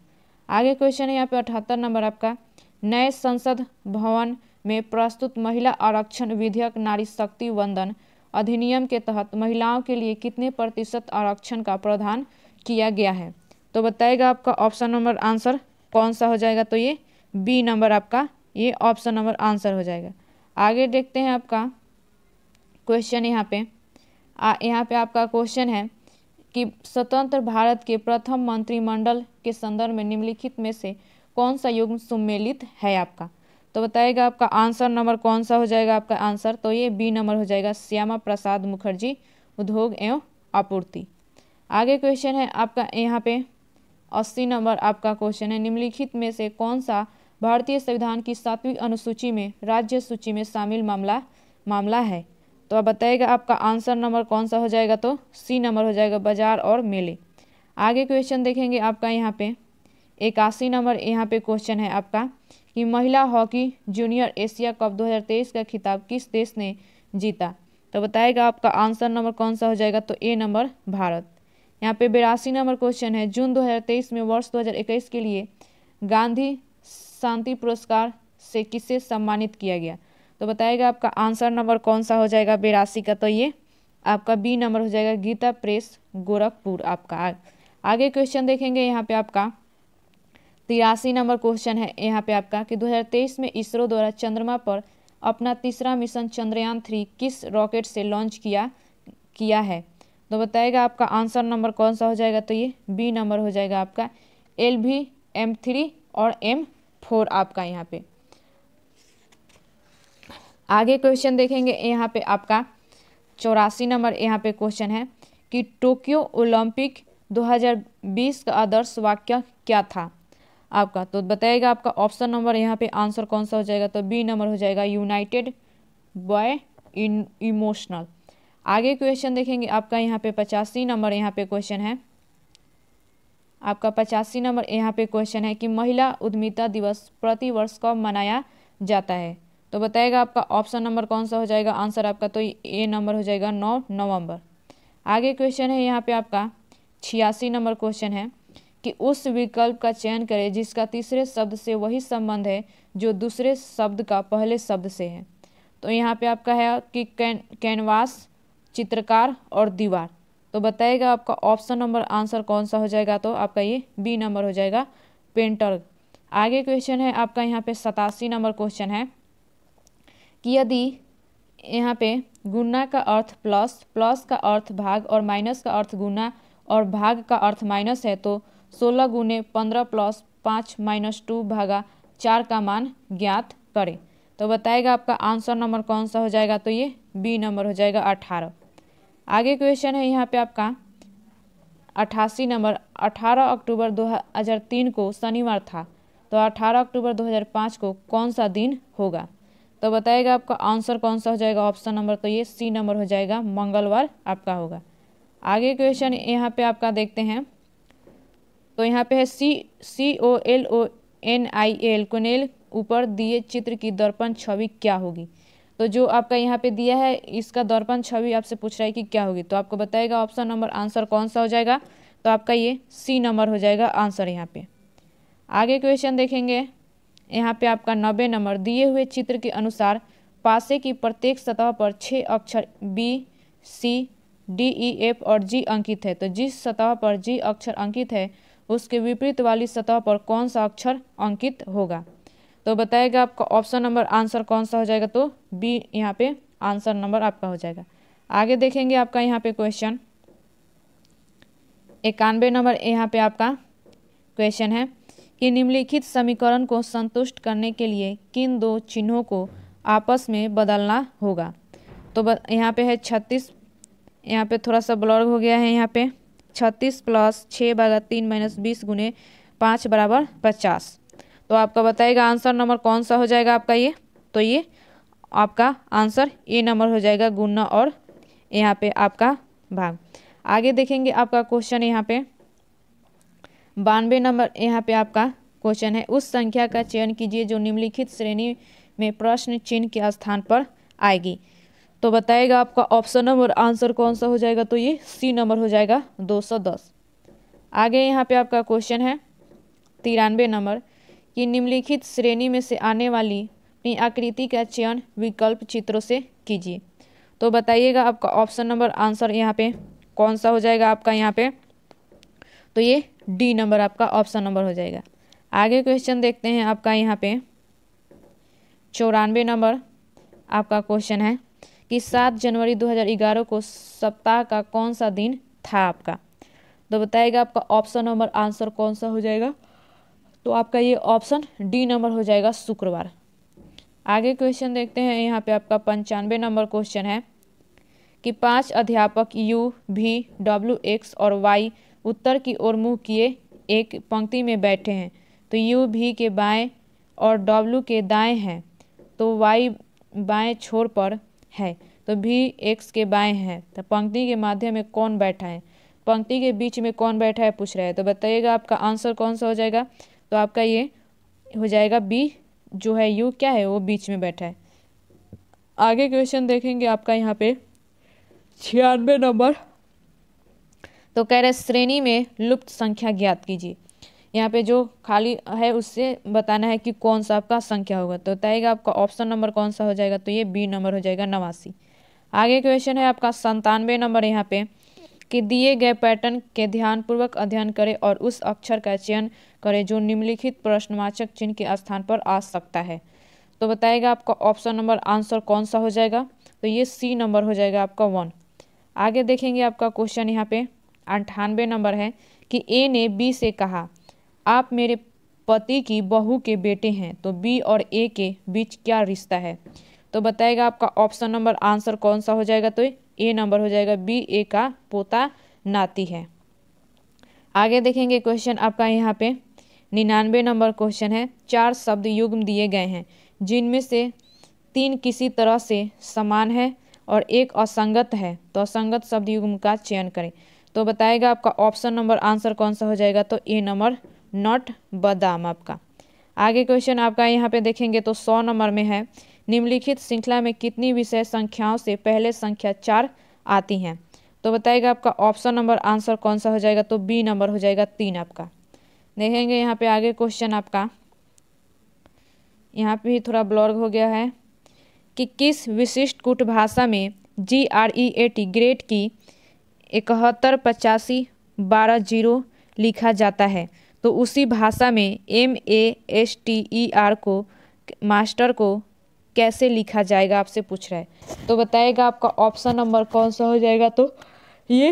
आगे क्वेश्चन है यहाँ पे 78 नंबर आपका नए संसद भवन में प्रस्तुत महिला आरक्षण विधेयक नारी शक्ति वंदन अधिनियम के तहत महिलाओं के लिए कितने प्रतिशत आरक्षण का प्रावधान किया गया है? तो बताइएगा आपका ऑप्शन नंबर आंसर कौन सा हो जाएगा? तो ये बी नंबर आपका ये ऑप्शन नंबर आंसर हो जाएगा। आगे देखते हैं आपका क्वेश्चन यहाँ पे आपका क्वेश्चन है कि स्वतंत्र भारत के प्रथम मंत्रिमंडल के संदर्भ में निम्नलिखित में से कौन सा युग्म सम्मिलित है आपका? तो बताइएगा आपका आंसर नंबर कौन सा हो जाएगा आपका आंसर? तो ये बी नंबर हो जाएगा श्यामा प्रसाद मुखर्जी उद्योग एवं आपूर्ति। आगे क्वेश्चन है आपका यहाँ पे 80 नंबर आपका क्वेश्चन है निम्नलिखित में से कौन सा भारतीय संविधान की 7वीं अनुसूची में राज्य सूची में शामिल मामला है? तो आप बताइएगा आपका आंसर नंबर कौन सा हो जाएगा? तो सी नंबर हो जाएगा बाजार और मेले। आगे क्वेश्चन देखेंगे आपका यहाँ पे 81 नंबर यहाँ पे क्वेश्चन है आपका कि महिला हॉकी जूनियर एशिया कप 2023 का खिताब किस देश ने जीता? तो बताइएगा आपका आंसर नंबर कौन सा हो जाएगा? तो ए नंबर भारत। यहाँ पे 82 नंबर क्वेश्चन है जून 2023 में वर्ष 2021 के लिए गांधी शांति पुरस्कार से किसे सम्मानित किया गया? तो बताइएगा आपका आंसर नंबर कौन सा हो जाएगा 82 का? तो ये आपका बी नंबर हो जाएगा गीता प्रेस गोरखपुर आपका। आगे क्वेश्चन देखेंगे यहाँ पे आपका 83 नंबर क्वेश्चन है यहाँ पे आपका कि 2023 में इसरो द्वारा चंद्रमा पर अपना तीसरा मिशन चंद्रयान 3 किस रॉकेट से लॉन्च किया है? तो बताइएगा आपका आंसर नंबर कौन सा हो जाएगा? तो ये बी नंबर हो जाएगा आपका LV M3 और M4 आपका यहाँ पे। आगे क्वेश्चन देखेंगे यहाँ पे आपका 84 नंबर यहाँ पे क्वेश्चन है कि टोक्यो ओलंपिक 2020 का आदर्श वाक्य क्या था आपका? तो बताइएगा आपका ऑप्शन नंबर यहाँ पे आंसर कौन सा हो जाएगा? तो बी नंबर हो जाएगा, यूनाइटेड बाय इमोशनल। आगे क्वेश्चन देखेंगे आपका यहाँ पे 85 नंबर यहाँ पे क्वेश्चन है आपका 85 नंबर यहाँ पे क्वेश्चन है कि महिला उद्यमिता दिवस प्रति वर्ष कब मनाया जाता है? तो बताएगा आपका ऑप्शन नंबर कौन सा हो जाएगा आंसर आपका? तो ए नंबर हो जाएगा 9 नवंबर। आगे क्वेश्चन है यहाँ पे आपका 86 नंबर क्वेश्चन है कि उस विकल्प का चयन करें जिसका तीसरे शब्द से वही संबंध है जो दूसरे शब्द का पहले शब्द से है। तो यहाँ पे आपका है कि कैनवास, चित्रकार और दीवार। तो बताइएगा आपका ऑप्शन नंबर आंसर कौन सा हो जाएगा? तो आपका ये बी नंबर हो जाएगा, पेंटर। आगे क्वेश्चन है आपका यहाँ पे 87 नंबर क्वेश्चन है कि यदि यहाँ पे गुना का अर्थ प्लस, प्लस का अर्थ भाग और माइनस का अर्थ गुना और भाग का अर्थ माइनस है तो 16 गुने 15 प्लस 5 माइनस 2 भागा 4 का मान ज्ञात करें। तो बताएगा आपका आंसर नंबर कौन सा हो जाएगा? तो ये बी नंबर हो जाएगा, 18। आगे क्वेश्चन है यहाँ पे आपका 88 नंबर, 18 अक्टूबर 2003 को शनिवार था तो 18 अक्टूबर 2005 को कौन सा दिन होगा? तो बताएगा आपका आंसर कौन सा हो जाएगा? ऑप्शन नंबर तो ये सी नंबर हो जाएगा, मंगलवार आपका होगा। आगे क्वेश्चन यहाँ पे आपका देखते हैं तो यहाँ पे है COLONIL कोनेल ऊपर दिए चित्र की दर्पण छवि क्या होगी? तो जो आपका यहाँ पे दिया है इसका दर्पण छवि आपसे पूछ रहा है कि क्या होगी, तो आपको बताएगा ऑप्शन नंबर आंसर कौन सा हो जाएगा? तो आपका ये सी नंबर हो जाएगा आंसर यहाँ पे। आगे क्वेश्चन देखेंगे यहाँ पे आपका 90 नंबर, दिए हुए चित्र के अनुसार पासे की प्रत्येक सतह पर 6 अक्षर BCDEF और G अंकित है। तो जिस सतह पर G अक्षर अंकित है उसके विपरीत वाली सतह पर कौन सा अक्षर अंकित होगा? तो बताएगा आपका ऑप्शन नंबर आंसर कौन सा हो जाएगा? तो बी यहाँ पे आंसर नंबर आपका हो जाएगा। आगे देखेंगे आपका यहाँ पे क्वेश्चन 91 नंबर यहाँ पे आपका क्वेश्चन है कि निम्नलिखित समीकरण को संतुष्ट करने के लिए किन दो चिन्हों को आपस में बदलना होगा? तो यहाँ पे है 36, यहाँ पे थोड़ा सा ब्लर हो गया है, यहाँ पे 36 प्लस 6/3 माइनस 20 गुने 5 बराबर 50। तो आपका बताएगा आंसर नंबर कौन सा हो जाएगा आपका ये? तो ये आपका आंसर ए नंबर हो जाएगा, गुना और यहाँ पे आपका भाग। आगे देखेंगे आपका क्वेश्चन यहाँ पे 92 नंबर यहाँ पे आपका क्वेश्चन है, उस संख्या का चयन कीजिए जो निम्नलिखित श्रेणी में प्रश्न चिन्ह के स्थान पर आएगी। तो बताएगा आपका ऑप्शन नंबर आंसर कौन सा हो जाएगा? तो ये सी नंबर हो जाएगा, 210। आगे यहाँ पे आपका क्वेश्चन है 93 नंबर कि निम्नलिखित श्रेणी में से आने वाली अपनी आकृति का चयन विकल्प चित्रों से कीजिए। तो बताइएगा आपका ऑप्शन नंबर आंसर यहाँ पे कौन सा हो जाएगा आपका यहाँ पे? तो ये डी नंबर आपका ऑप्शन नंबर हो जाएगा। आगे क्वेश्चन देखते हैं आपका यहाँ पे 94 नंबर आपका क्वेश्चन है कि 7 जनवरी 2011 को सप्ताह का कौन सा दिन था आपका? तो बताएगा आपका ऑप्शन नंबर आंसर कौन सा हो जाएगा? तो आपका ये ऑप्शन डी नंबर हो जाएगा, शुक्रवार। आगे क्वेश्चन देखते हैं यहाँ पे आपका 95 नंबर क्वेश्चन है कि 5 अध्यापक U, V, W, X और Y उत्तर की ओर मुंह किए एक पंक्ति में बैठे हैं। तो U V के बाएं और W के दाएं हैं तो Y बाएं छोर पर है तो V X के बाएं है। तो पंक्ति के माध्यम में कौन बैठा है? पंक्ति के बीच में कौन बैठा है पूछ रहा है। तो बताइएगा आपका आंसर कौन सा हो जाएगा? तो आपका ये हो जाएगा बी, जो है U क्या है वो बीच में बैठा है। आगे क्वेश्चन देखेंगे आपका यहाँ पे 96 नंबर, तो कह रहे श्रेणी में लुप्त संख्या ज्ञात कीजिए। यहाँ पे जो खाली है उससे बताना है कि कौन सा आपका संख्या होगा। तो बताइएगा आपका ऑप्शन नंबर कौन सा हो जाएगा? तो ये बी नंबर हो जाएगा, 89। आगे क्वेश्चन है आपका 97 नंबर यहाँ पे कि दिए गए पैटर्न के ध्यानपूर्वक अध्ययन करें और उस अक्षर का चयन करें जो निम्नलिखित प्रश्नवाचक चिन्ह के स्थान पर आ सकता है। तो बताइएगा आपका ऑप्शन नंबर आंसर कौन सा हो जाएगा? तो ये सी नंबर हो जाएगा आपका 1। आगे देखेंगे आपका क्वेश्चन यहाँ पे 98 नंबर है कि ए ने बी से कहा आप मेरे पति की बहू के बेटे हैं। तो बी और ए के बीच क्या रिश्ता है? तो बताइएगा आपका ऑप्शन नंबर आंसर कौन सा हो जाएगा? तो ए नंबर हो जाएगा बी, ए का पोता नाती है। आगे देखेंगे क्वेश्चन आपका यहाँ पे 99 नंबर क्वेश्चन है। 4 शब्द युग्म दिए गए हैं जिनमें से 3 किसी तरह से समान है और एक असंगत है, तो असंगत शब्द युग्म का चयन करें। तो बताएगा आपका ऑप्शन नंबर आंसर कौन सा हो जाएगा, तो ए नंबर नॉट बादाम आपका। आगे क्वेश्चन आपका यहाँ पे देखेंगे तो 100 नंबर में है, निम्नलिखित श्रृंखला में कितनी विषय संख्याओं से पहले संख्या 4 आती हैं। तो बताएगा आपका ऑप्शन नंबर आंसर कौन सा हो जाएगा, तो बी नंबर हो जाएगा 3 आपका। देखेंगे यहाँ पे आगे क्वेश्चन आपका, यहाँ पे भी थोड़ा ब्लर हो गया है कि किस विशिष्ट कूट भाषा में GREAT ग्रेट की 71 85 12 0 लिखा जाता है, तो उसी भाषा में MASTER को मास्टर को कैसे लिखा जाएगा आपसे पूछ रहा है। तो बताएगा आपका ऑप्शन नंबर कौन सा हो जाएगा, तो ये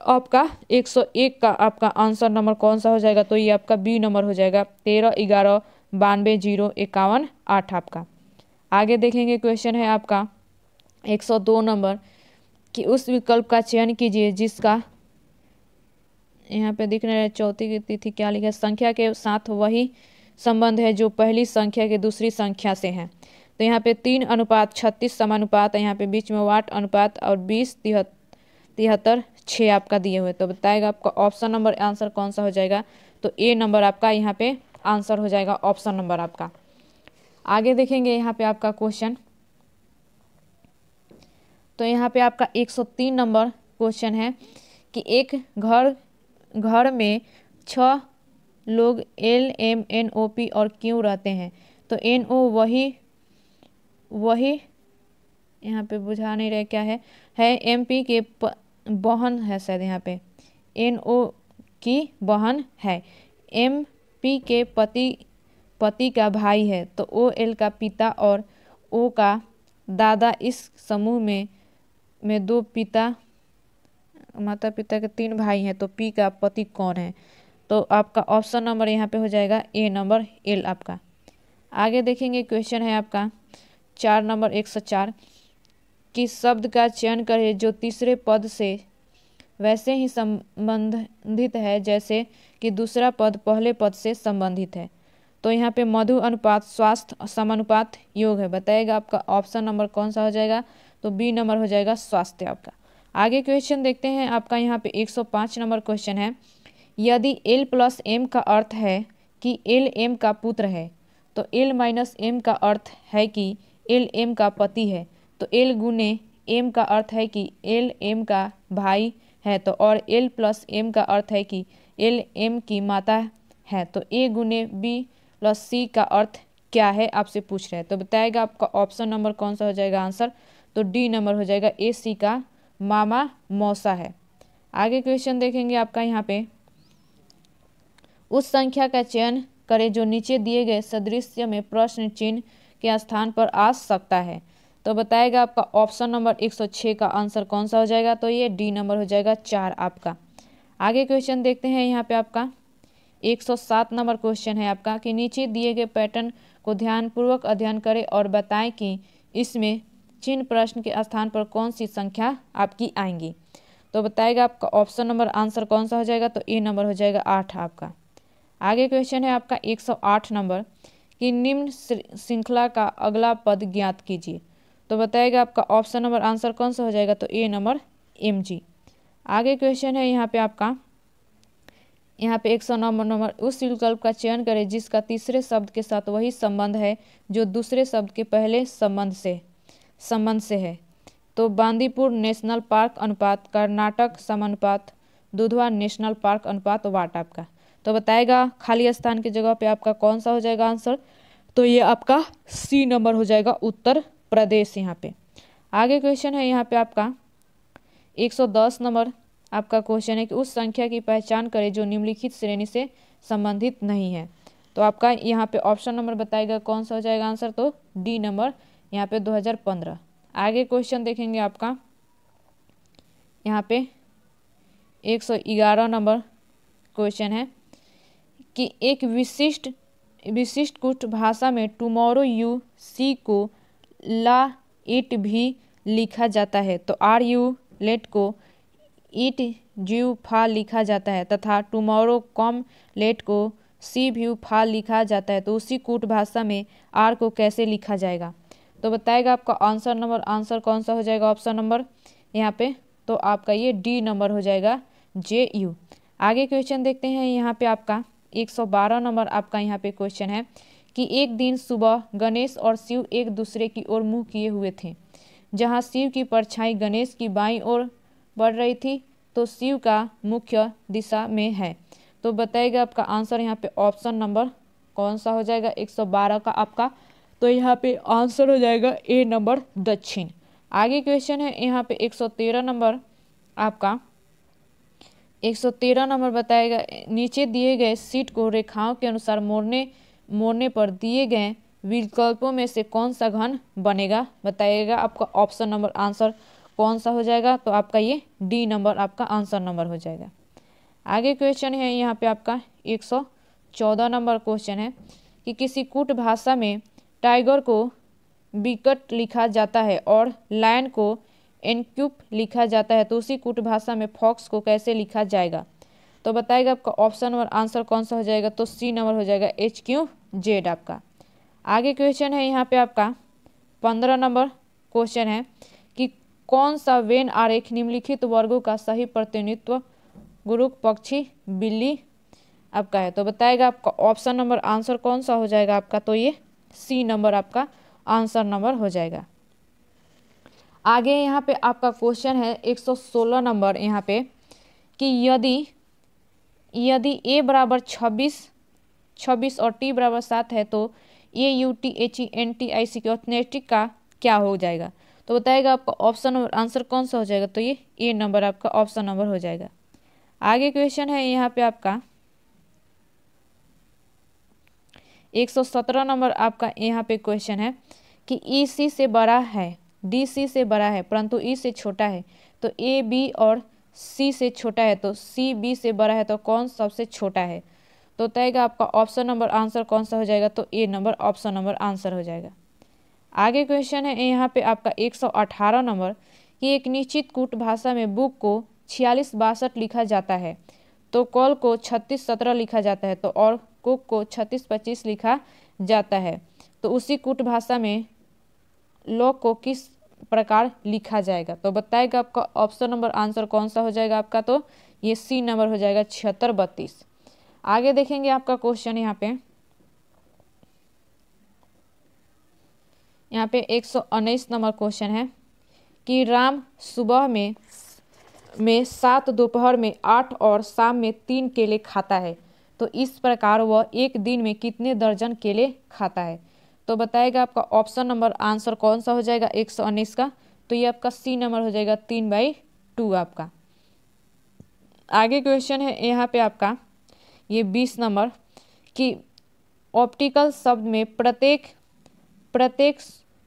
आपका 101 का आपका आंसर नंबर कौन सा हो जाएगा, तो ये आपका बी नंबर हो जाएगा 13 11 92 0 51 8 आपका। आगे देखेंगे क्वेश्चन है आपका 102 नंबर कि उस विकल्प का चयन कीजिए जिसका, यहाँ पे दिख रहा है चौथी की तिथि क्या लिखा है, संख्या के साथ वही संबंध है जो पहली संख्या के दूसरी संख्या से है। तो यहाँ पे 3:36 समानुपात है, यहाँ पे बीच में वाट अनुपात और 20:73 6 आपका दिए हुए। तो बताएगा आपका ऑप्शन नंबर आंसर कौन सा हो जाएगा, तो ए नंबर आपका यहाँ पे आंसर हो जाएगा ऑप्शन नंबर आपका। आगे देखेंगे यहाँ पे आपका क्वेश्चन, तो यहाँ पे आपका 103 नंबर क्वेश्चन है कि एक घर में 6 लोग L M N O P और Q रहते हैं, तो NO वही यहाँ पे बुझा नहीं रहे क्या है MP के बहन है, शायद यहाँ पे NO की बहन है, MP के पति का भाई है, तो OL का पिता और O का दादा। इस समूह में 2 माता पिता के 3 भाई हैं, तो P का पति कौन है। तो आपका ऑप्शन नंबर यहाँ पे हो जाएगा ए नंबर L आपका। आगे देखेंगे क्वेश्चन है आपका 4 नंबर 104 कि शब्द का चयन करें जो तीसरे पद से वैसे ही संबंधित है जैसे कि दूसरा पद पहले पद से संबंधित है। तो यहाँ पे मधु अनुपात स्वास्थ्य समानुपात योग है। बताएगा आपका ऑप्शन नंबर कौन सा हो जाएगा, तो बी नंबर हो जाएगा स्वास्थ्य आपका। आगे क्वेश्चन देखते हैं आपका यहाँ पे 105 नंबर क्वेश्चन है, यदि L + M का अर्थ है कि L M का पुत्र है, तो L - M का अर्थ है कि L M का पति है, तो L गुने M का अर्थ है कि L M का भाई है, तो और L + M का अर्थ है कि L M की माता है, तो A गुने B + C का अर्थ क्या है आपसे पूछ रहे हैं। तो बताएगा आपका ऑप्शन नंबर कौन सा हो जाएगा आंसर, तो डी नंबर हो जाएगा AC का मामा मौसा है। आगे क्वेश्चन देखेंगे आपका यहाँ पे, उस संख्या का चयन करें जो नीचे दिए गए सदृश्य में प्रश्न चिन्ह के स्थान पर आ सकता है। तो बताएगा आपका ऑप्शन नंबर 106 का आंसर कौन सा हो जाएगा, तो ये डी नंबर हो जाएगा 4 आपका। आगे क्वेश्चन देखते हैं यहाँ पे आपका 107 नंबर क्वेश्चन है आपका कि नीचे दिए गए पैटर्न को ध्यानपूर्वक अध्ययन करें और बताएं कि इसमें चिन्ह प्रश्न के स्थान पर कौन सी संख्या आपकी आएंगी। तो बताएगा आपका ऑप्शन नंबर आंसर कौन सा हो जाएगा, तो ए नंबर हो जाएगा 8 आपका। आगे क्वेश्चन है आपका 108 नंबर कि निम्न श्रृंखला का अगला पद ज्ञात कीजिए। तो बताएगा आपका ऑप्शन नंबर आंसर कौन सा हो जाएगा, तो ए नंबर MG। आगे क्वेश्चन है यहाँ पे आपका, यहाँ पे 109 नंबर उस विकल्प का चयन करें जिसका तीसरे शब्द के साथ वही संबंध है जो दूसरे शब्द के पहले संबंध से है। तो बांदीपुर नेशनल पार्क अनुपात कर्नाटक समानुपात दुधवा नेशनल पार्क अनुपात वाट आपका। तो बताएगा खाली स्थान की जगह पे आपका कौन सा हो जाएगा आंसर, तो ये आपका C नंबर हो जाएगा उत्तर प्रदेश यहाँ पे। आगे क्वेश्चन है यहाँ पे आपका 110 नंबर आपका क्वेश्चन है कि उस संख्या की पहचान करें जो निम्नलिखित श्रेणी से संबंधित नहीं है। तो आपका यहाँ पे ऑप्शन नंबर बताएगा कौन सा हो जाएगा आंसर, तो डी नंबर यहाँ पे 2015। आगे क्वेश्चन देखेंगे आपका यहाँ पे 111 नंबर क्वेश्चन है कि एक विशिष्ट कुछ भाषा में टुमारो यू सी को ला इट भी लिखा जाता है तो आर यू लेट को ईट ज्यू फाल लिखा जाता है तथा टुमारो कम लेट को सी व्यू फाल लिखा जाता है तो उसी कूट भाषा में आर को कैसे लिखा जाएगा। तो बताएगा आपका आंसर कौन सा हो जाएगा ऑप्शन नंबर यहाँ पे, तो आपका ये डी नंबर हो जाएगा जे यू। आगे क्वेश्चन देखते हैं। यहाँ पे आपका 112 नंबर आपका यहाँ पे क्वेश्चन है कि एक दिन सुबह गणेश और शिव एक दूसरे की ओर मुंह किए हुए थे। जहाँ शिव की परछाई गणेश की बाईं ओर बढ़ रही थी तो शिव का मुख्य दिशा में है। तो बताइएगा आपका आंसर यहाँ पे ऑप्शन नंबर कौन सा हो जाएगा 112 का आपका, तो यहाँ पे आंसर हो जाएगा ए नंबर दक्षिण। आगे क्वेश्चन है यहाँ पे 113 नंबर आपका 113 नंबर बताएगा नीचे दिए गए शीट को रेखाओं के अनुसार मोड़ने पर दिए गए विकल्पों में से कौन सा घन बनेगा। बताइएगा आपका ऑप्शन नंबर आंसर कौन सा हो जाएगा, तो आपका ये डी नंबर आपका आंसर नंबर हो जाएगा। आगे क्वेश्चन है यहाँ पे आपका 114 नंबर क्वेश्चन है कि किसी कूट भाषा में टाइगर को विकट लिखा जाता है और लायन को एनक्यूप लिखा जाता है तो उसी कूट भाषा में फॉक्स को कैसे लिखा जाएगा। तो बताएगा आपका ऑप्शन नंबर आंसर कौन सा हो जाएगा, तो सी नंबर हो जाएगा HQZ आपका। आगे क्वेश्चन है यहाँ पे आपका 15 नंबर क्वेश्चन है कि कौन सा वेन आरेख निम्नलिखित वर्गों का सही प्रतिनिधित्व गुरुक पक्षी बिल्ली आपका है। तो बताएगा आपका ऑप्शन नंबर आंसर कौन सा हो जाएगा आपका, तो ये सी नंबर आपका आंसर नंबर हो जाएगा। आगे यहाँ पे आपका क्वेश्चन है 116 नंबर यहाँ पे कि यदि a बराबर 26 और t बराबर 7 है तो AUTHENTIC के ऑर्थनेटिक का क्या हो जाएगा। तो बताएगा आपका ऑप्शन नंबर आंसर कौन सा हो जाएगा, तो ये ए नंबर आपका ऑप्शन नंबर हो जाएगा। आगे क्वेश्चन है यहाँ पे आपका 117 नंबर आपका यहाँ पे क्वेश्चन है कि EC से बड़ा है DC से बड़ा है परंतु E से छोटा है तो A B और C से छोटा है तो C B से बड़ा है तो कौन सबसे छोटा है। तो बताएगा आपका ऑप्शन नंबर आंसर कौन सा हो जाएगा, तो ए नंबर ऑप्शन नंबर आंसर हो जाएगा। आगे क्वेश्चन है यहाँ पे आपका 118 नंबर कि एक निश्चित कूट भाषा में बुक को 46-62 लिखा जाता है तो कॉल को 36-17 लिखा जाता है तो और कुक को 36-25 लिखा जाता है तो उसी कूट भाषा में लॉक को किस प्रकार लिखा जाएगा। तो बताएगा आपका ऑप्शन नंबर आंसर कौन सा हो जाएगा आपका, तो ये सी नंबर हो जाएगा 76-32। आगे देखेंगे आपका क्वेश्चन यहाँ पे 119 नंबर क्वेश्चन है कि राम सुबह में 7 दोपहर में 8 और शाम में 3 केले खाता है तो इस प्रकार वह एक दिन में कितने दर्जन केले खाता है। तो बताएगा आपका ऑप्शन नंबर आंसर कौन सा हो जाएगा 119 का, तो ये आपका सी नंबर हो जाएगा 3/2 आपका। आगे क्वेश्चन है यहाँ पे आपका ये 20 नंबर कि ऑप्टिकल शब्द में प्रत्येक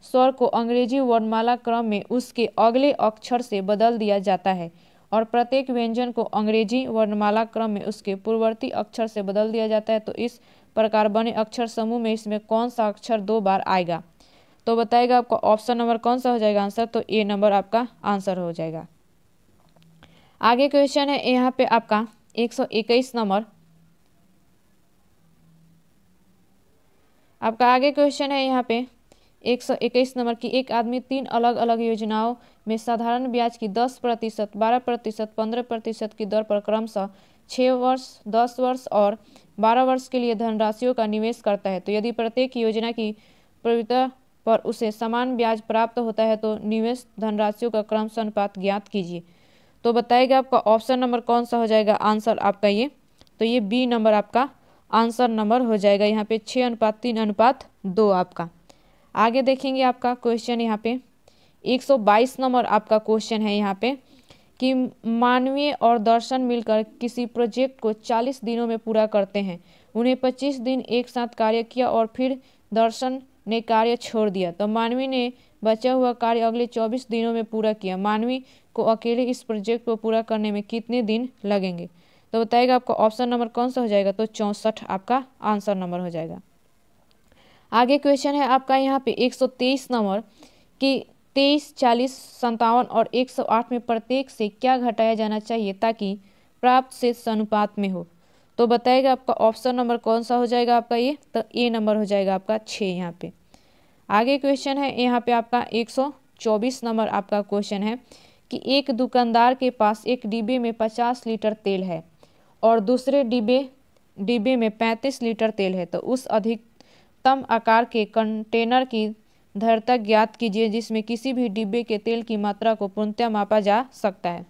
स्वर को अंग्रेजी वर्णमाला क्रम में उसके अगले अक्षर से बदल दिया जाता है और प्रत्येक व्यंजन को अंग्रेजी वर्णमाला क्रम में उसके पूर्ववर्ती अक्षर से बदल दिया जाता है तो इस प्रकार बने अक्षर समूह में इसमें कौन सा अक्षर 2 बार आएगा। तो बताएगा आपका ऑप्शन नंबर कौन सा हो जाएगा आंसर, तो ए नंबर आपका आंसर हो जाएगा। आगे क्वेश्चन है यहाँ पे आपका 121 नंबर आपका आगे क्वेश्चन है यहाँ पे 121 नंबर की एक आदमी 3 अलग अलग योजनाओं में साधारण ब्याज की 10%, 12%, 15% की दर पर क्रमशः 6 वर्ष, 10 वर्ष और 12 वर्ष के लिए धनराशियों का निवेश करता है तो यदि प्रत्येक योजना की प्रवृत्ति पर उसे समान ब्याज प्राप्त होता है तो निवेश धनराशियों का क्रमशः अनुपात ज्ञात कीजिए। तो बताइएगा आपका ऑप्शन नंबर कौन सा हो जाएगा आंसर आपका ये, तो ये बी नंबर आपका आंसर नंबर हो जाएगा यहाँ पे 6:3:2 आपका। आगे देखेंगे आपका क्वेश्चन यहाँ पे 122 नंबर आपका क्वेश्चन है यहाँ पे कि मानवीय और दर्शन मिलकर किसी प्रोजेक्ट को 40 दिनों में पूरा करते हैं। उन्हें 25 दिन एक साथ कार्य किया और फिर दर्शन ने कार्य छोड़ दिया तो मानवी ने बचा हुआ कार्य अगले 24 दिनों में पूरा किया। मानवी को अकेले इस प्रोजेक्ट को पूरा करने में कितने दिन लगेंगे। तो बताइएगा आपका ऑप्शन नंबर कौन सा हो जाएगा, तो 64 आपका आंसर नंबर हो जाएगा। आगे क्वेश्चन है आपका यहाँ पे 123 नंबर कि 23, 40, 57 और 108 में प्रत्येक से क्या घटाया जाना चाहिए ताकि प्राप्त शेष अनुपात में हो। तो बताएगा आपका ऑप्शन नंबर कौन सा हो जाएगा आपका ये, तो ए नंबर हो जाएगा आपका 6 यहाँ पे। आगे क्वेश्चन है यहाँ पे आपका 124 नंबर आपका क्वेश्चन है कि एक दुकानदार के पास एक डिब्बे में 50 लीटर तेल है और दूसरे डिब्बे में 35 लीटर तेल है, तो उस अधिकतम आकार के कंटेनर की धारिता ज्ञात कीजिए जिसमें किसी भी डिब्बे के तेल की मात्रा को पूर्णतः मापा जा सकता है।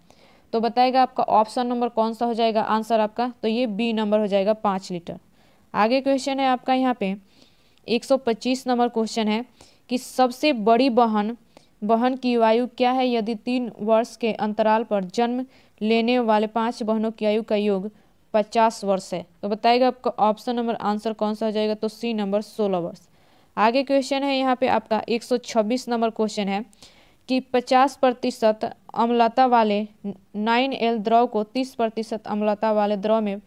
तो बताएगा आपका ऑप्शन नंबर कौन सा हो जाएगा आंसर आपका, तो ये बी नंबर हो जाएगा 5 लीटर। आगे क्वेश्चन है आपका यहाँ पे 125 नंबर क्वेश्चन है कि सबसे बड़ी बहन की आयु क्या है यदि 3 वर्ष के अंतराल पर जन्म लेने वाले 5 बहनों की आयु का योग 50 वर्ष है। तो बताएगा आपका ऑप्शन नंबर आंसर कौन सा हो जाएगा, तो सी नंबर 16 वर्ष। आगे क्वेश्चन है यहाँ पे आपका 126 नंबर क्वेश्चन है कि 50% अम्लता वाले 9L द्रव को 30% अम्लता वाले द्रव में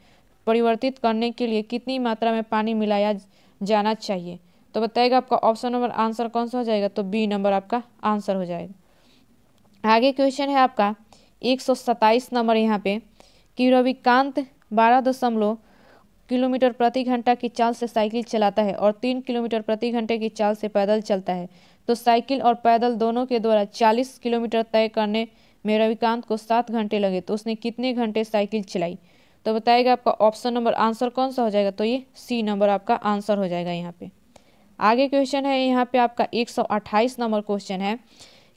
परिवर्तित करने के लिए कितनी मात्रा में पानी मिलाया जाना चाहिए। तो बताएगा आपका ऑप्शन नंबर आंसर कौन सा हो जाएगा, तो बी नंबर आपका आंसर हो जाएगा। आगे क्वेश्चन है आपका 127 नंबर यहाँ पे कि रविकांत 12 किलोमीटर प्रति घंटा की चाल से साइकिल चलाता है और 3 किलोमीटर प्रति घंटे की चाल से पैदल चलता है, तो साइकिल और पैदल दोनों के द्वारा 40 किलोमीटर तय करने में रविकांत को 7 घंटे लगे, तो उसने कितने घंटे साइकिल चलाई। तो बताएगा आपका ऑप्शन नंबर आंसर कौन सा हो जाएगा, तो ये सी नंबर आपका आंसर हो जाएगा यहाँ पे। आगे क्वेश्चन है यहाँ पे आपका 128 नंबर क्वेश्चन है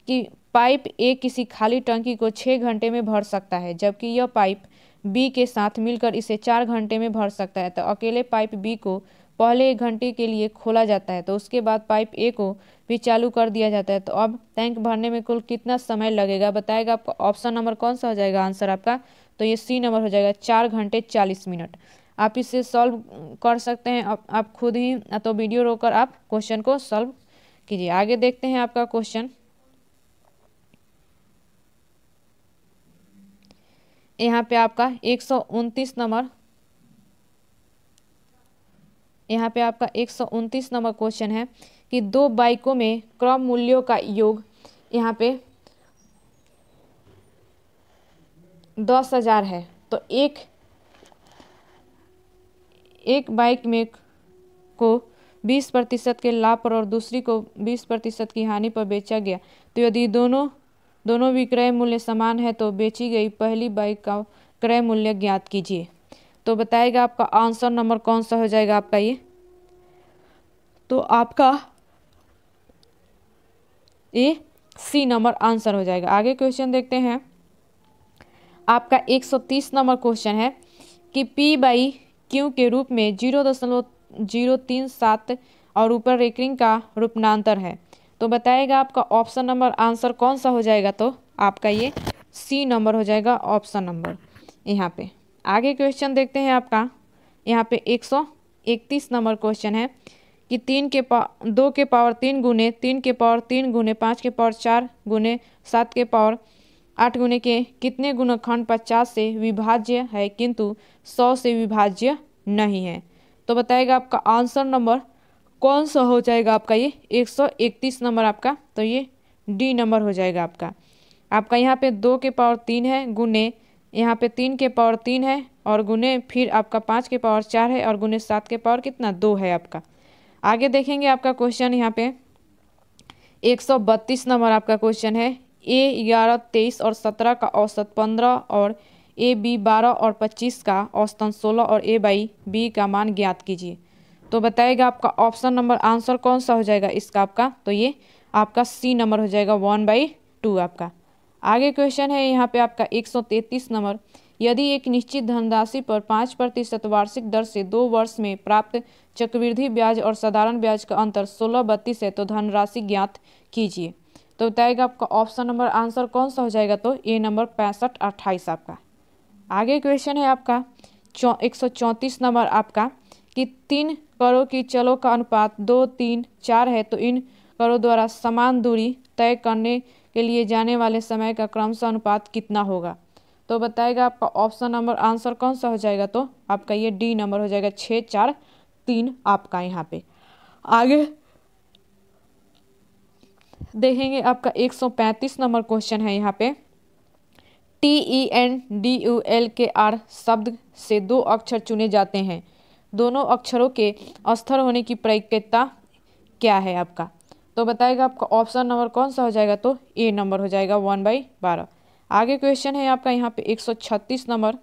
कि पाइप ए किसी खाली टंकी को 6 घंटे में भर सकता है जबकि यह पाइप बी के साथ मिलकर इसे 4 घंटे में भर सकता है, तो अकेले पाइप बी को पहले 1 घंटे के लिए खोला जाता है, तो उसके बाद पाइप ए को भी चालू कर दिया जाता है, तो अब टैंक भरने में कुल कितना समय लगेगा। बताएगा आपका ऑप्शन नंबर कौन सा हो जाएगा आंसर आपका, तो ये सी नंबर हो जाएगा 4 घंटे 40 मिनट। आप इसे सॉल्व कर सकते हैं आप खुद ही, तो वीडियो रोककर आप क्वेश्चन को सॉल्व कीजिए। आगे देखते हैं आपका क्वेश्चन यहाँ पे आपका 129 नंबर, यहाँ पे आपका 129 नंबर क्वेश्चन है कि 2 बाइकों में क्रम मूल्यों का योग यहाँ पे 10,000 है, तो एक बाइक में को 20% के लाभ पर और दूसरी को 20% की हानि पर बेचा गया, तो यदि दोनों विक्रय मूल्य समान है तो बेची गई पहली बाइक का क्रय मूल्य ज्ञात कीजिए। तो बताएगा आपका आंसर नंबर कौन सा हो जाएगा आपका ये, तो आपका ये सी नंबर आंसर हो जाएगा। आगे क्वेश्चन देखते हैं आपका 130 नंबर क्वेश्चन है कि P/Q के रूप में 0.037 और ऊपर रेकरिंग का रूपांतर है, तो बताएगा आपका ऑप्शन नंबर आंसर कौन सा हो जाएगा, तो आपका ये सी नंबर हो जाएगा ऑप्शन नंबर यहाँ पे। आगे क्वेश्चन देखते हैं आपका यहाँ पे 131 नंबर क्वेश्चन है कि 2 के पावर 3 गुने 3 के पावर 3 गुने 5 के पावर 4 गुने 7 के पावर 8 गुने के कितने गुणनखंड 50 से विभाज्य है किंतु 100 से विभाज्य नहीं है। तो बताएगा आपका आंसर नंबर कौन सा हो जाएगा आपका ये 131 नंबर आपका, तो ये डी नंबर हो जाएगा आपका यहाँ पे 2 के पावर 3 है गुने यहाँ पे 3 के पावर 3 है और गुने फिर आपका 5 के पावर 4 है और गुने 7 के पावर कितना 2 है आपका। आगे देखेंगे आपका क्वेश्चन यहाँ पे 132 नंबर आपका क्वेश्चन है A 11, 23 और 17 का औसत 15 और A B 12 और 25 का औसतन 16 और A/B का मान ज्ञात कीजिए। तो बताएगा आपका ऑप्शन नंबर आंसर कौन सा हो जाएगा इसका आपका, तो ये आपका सी नंबर हो जाएगा 1/2 आपका। आगे क्वेश्चन है यहाँ पे आपका 133 नंबर, यदि एक निश्चित धनराशि पर 5% वार्षिक दर से 2 वर्ष में प्राप्त चक्रवृद्धि ब्याज और साधारण ब्याज का अंतर 16/32 है तो धनराशि ज्ञात कीजिए। तो बताएगा आपका ऑप्शन नंबर आंसर कौन सा हो जाएगा, तो ए नंबर 65/28 आपका। आगे क्वेश्चन है आपका 134 नंबर आपका कि 3 करों की चलों का अनुपात 2, 3, 4 है, तो इन करों द्वारा समान दूरी तय करने के लिए जाने वाले समय का क्रमशः अनुपात कितना होगा। तो बताएगा आपका ऑप्शन नंबर आंसर कौन सा हो जाएगा, तो आपका ये डी नंबर हो जाएगा 6, 4, 3 आपका यहाँ पे। देखेंगे आपका 135 नंबर क्वेश्चन है। यहाँ पे TENDULKR शब्द से दो अक्षर चुने जाते हैं, दोनों अक्षरों के अस्थिर होने की प्रक्रिया क्या है आपका? तो बताएगा आपका ऑप्शन नंबर कौन सा हो जाएगा? तो ए नंबर हो जाएगा 1/12। आगे क्वेश्चन है आपका यहाँ पे 136 नंबर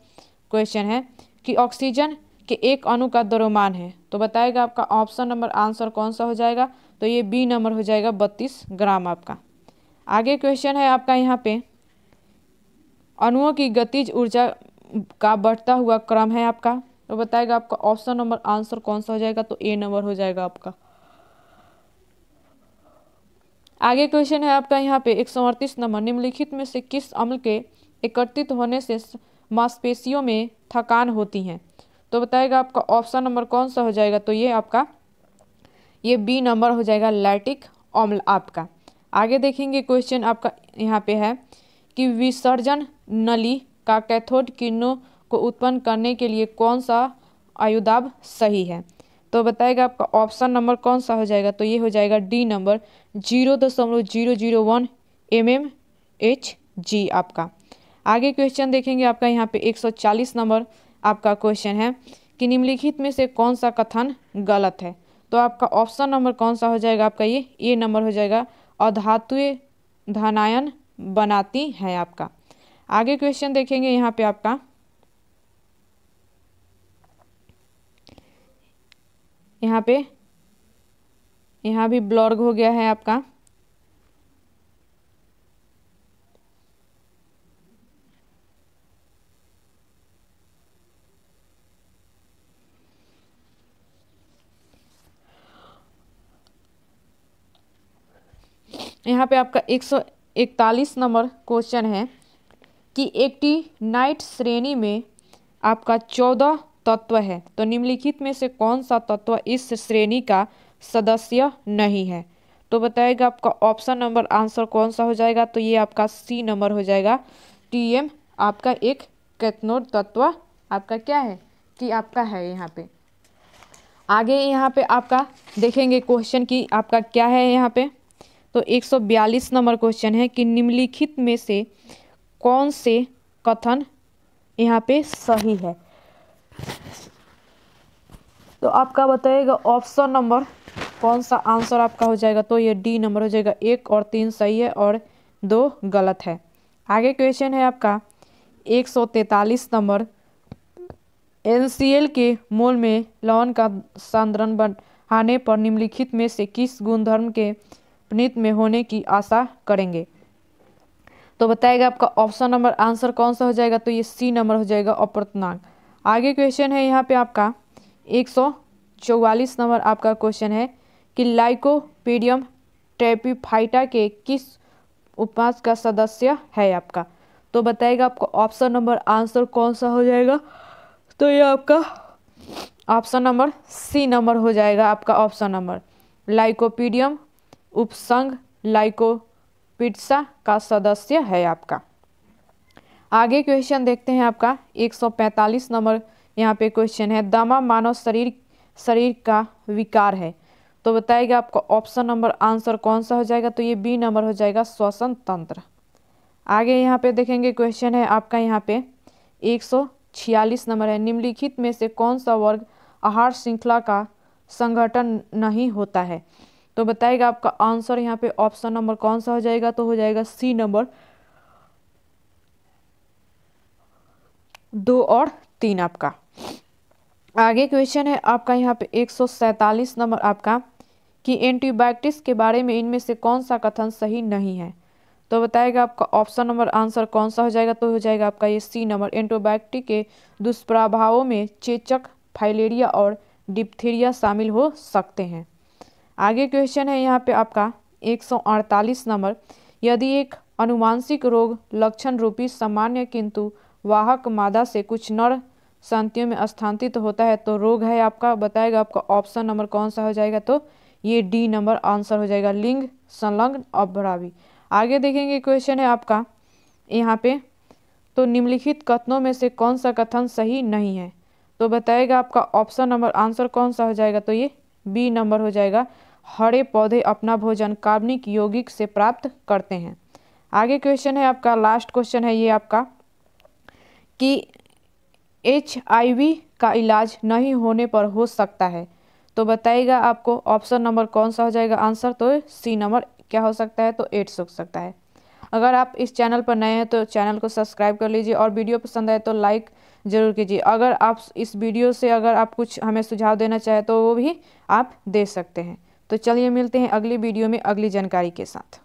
क्वेश्चन है कि ऑक्सीजन के एक अणु का द्रव्यमान है, तो बताएगा आपका ऑप्शन नंबर आंसर कौन सा हो जाएगा? तो ये बी नंबर हो जाएगा 32 ग्राम आपका। आगे क्वेश्चन है आपका यहाँ पे अणुओं की गतिज ऊर्जा का बढ़ता हुआ क्रम है आपका, तो बताएगा आपका ऑप्शन नंबर आंसर कौन सा हो जाएगा? तो ए नंबर हो जाएगा आपका। आगे क्वेश्चन है आपका यहाँ पे 138 नंबर निम्नलिखित में से किस अम्ल के एकत्रित होने से मांसपेशियों में थकान होती है? तो बताएगा आपका ऑप्शन नंबर कौन सा हो जाएगा? तो ये आपका ये बी नंबर हो जाएगा लैक्टिक अम्ल आपका। आगे देखेंगे क्वेश्चन आपका यहाँ पे है कि विसर्जन नली का कैथोड किरणों को उत्पन्न करने के लिए कौन सा आयुदाब सही है? तो बताएगा आपका ऑप्शन नंबर कौन सा हो जाएगा? तो ये हो जाएगा डी नंबर 0.001 mmHg आपका। आगे क्वेश्चन देखेंगे आपका यहाँ पे 140 नंबर आपका क्वेश्चन है कि निम्नलिखित में से कौन सा कथन गलत है? तो आपका ऑप्शन नंबर कौन सा हो जाएगा? आपका ये ए नंबर हो जाएगा अधातुएं धनायन बनाती हैं आपका। आगे क्वेश्चन देखेंगे यहाँ पे आपका यहाँ भी ब्लर हो गया है आपका। यहाँ पे आपका 141 नंबर क्वेश्चन है कि एक्टिनाइट श्रेणी में आपका 14 तत्व है, तो निम्नलिखित में से कौन सा तत्व इस श्रेणी का सदस्य नहीं है? तो बताएगा आपका ऑप्शन नंबर आंसर कौन सा हो जाएगा? तो ये आपका सी नंबर हो जाएगा TM आपका एक कैथोड तत्व आपका क्या है कि आपका है यहाँ पे। आगे यहाँ पे आपका देखेंगे क्वेश्चन की आपका क्या है यहाँ पे। तो 142 नंबर क्वेश्चन है कि निम्नलिखित में से कौन से कथन यहाँ पे सही है? तो आपका बताइएगा ऑप्शन नंबर कौन सा आंसर आपका हो जाएगा? तो ये डी नंबर हो जाएगा 1 और 3 सही है और 2 गलत है। आगे क्वेश्चन है आपका 143 नंबर NCl के मोल में लवण का सांद्रण बढ़ाने पर निम्नलिखित में से किस गुणधर्म के परिणत में होने की आशा करेंगे? तो बताएगा आपका ऑप्शन नंबर आंसर कौन सा हो जाएगा? तो ये सी नंबर हो जाएगा अपूर्णांक। आगे क्वेश्चन है यहाँ पे आपका 144 नंबर आपका क्वेश्चन है कि लाइकोपीडियम ट्रैपिफाइटा के किस उपवंश का सदस्य है आपका? तो बताएगा आपका ऑप्शन नंबर आंसर कौन सा हो जाएगा? तो ये आपका ऑप्शन नंबर सी नंबर हो जाएगा आपका ऑप्शन नंबर लाइकोपीडियम उपसंघ लाइकोपिड्सा का सदस्य है आपका। आगे क्वेश्चन देखते हैं आपका 145 नंबर यहाँ पे क्वेश्चन है दमा मानव शरीर का विकार है, तो बताएगा आपका ऑप्शन नंबर आंसर कौन सा हो जाएगा? तो ये बी नंबर हो जाएगा श्वसन तंत्र। आगे यहाँ पे देखेंगे क्वेश्चन है आपका यहाँ पे 146 नंबर है निम्नलिखित में से कौन सा वर्ग आहार श्रृंखला का संगठन नहीं होता है? तो बताएगा आपका आंसर यहाँ पे ऑप्शन नंबर कौन सा हो जाएगा? तो हो जाएगा सी नंबर 2 और 3 आपका। आगे क्वेश्चन है आपका यहाँ पे 147 नंबर आपका कि एंटीबायोटिक्स के बारे में इनमें से कौन सा कथन सही नहीं है? तो बताएगा आपका ऑप्शन नंबर आंसर कौन सा हो जाएगा? तो हो जाएगा आपका ये सी नंबर एंटीबायोटिक के दुष्प्रभावों में चेचक फाइलेरिया और डिप्थीरिया शामिल हो सकते हैं। आगे क्वेश्चन है यहाँ पे आपका 148 नंबर यदि एक अनुवांशिक रोग लक्षण रूपी सामान्य किंतु वाहक मादा से कुछ नर संततियों में स्थानांतरित होता है तो रोग है आपका, बताएगा आपका ऑप्शन नंबर कौन सा हो जाएगा? तो ये डी नंबर आंसर हो जाएगा लिंग संलग्न अपभ्रंशी। आगे देखेंगे क्वेश्चन है आपका यहाँ पे तो निम्नलिखित कथनों में से कौन सा कथन सही नहीं है? तो बताएगा आपका ऑप्शन नंबर आंसर कौन सा हो जाएगा? तो ये बी नंबर हो जाएगा हरे पौधे अपना भोजन कार्बनिक यौगिक से प्राप्त करते हैं। आगे क्वेश्चन है आपका, लास्ट क्वेश्चन है ये आपका, कि HIV का इलाज नहीं होने पर हो सकता है, तो बताइएगा आपको ऑप्शन नंबर कौन सा हो जाएगा आंसर। तो सी नंबर क्या हो सकता है, तो एड्स हो सकता है। अगर आप इस चैनल पर नए हैं तो चैनल को सब्सक्राइब कर लीजिए और वीडियो पसंद आए तो लाइक ज़रूर कीजिए। अगर आप इस वीडियो से अगर आप कुछ हमें सुझाव देना चाहें तो वो भी आप दे सकते हैं। तो चलिए मिलते हैं अगली वीडियो में अगली जानकारी के साथ।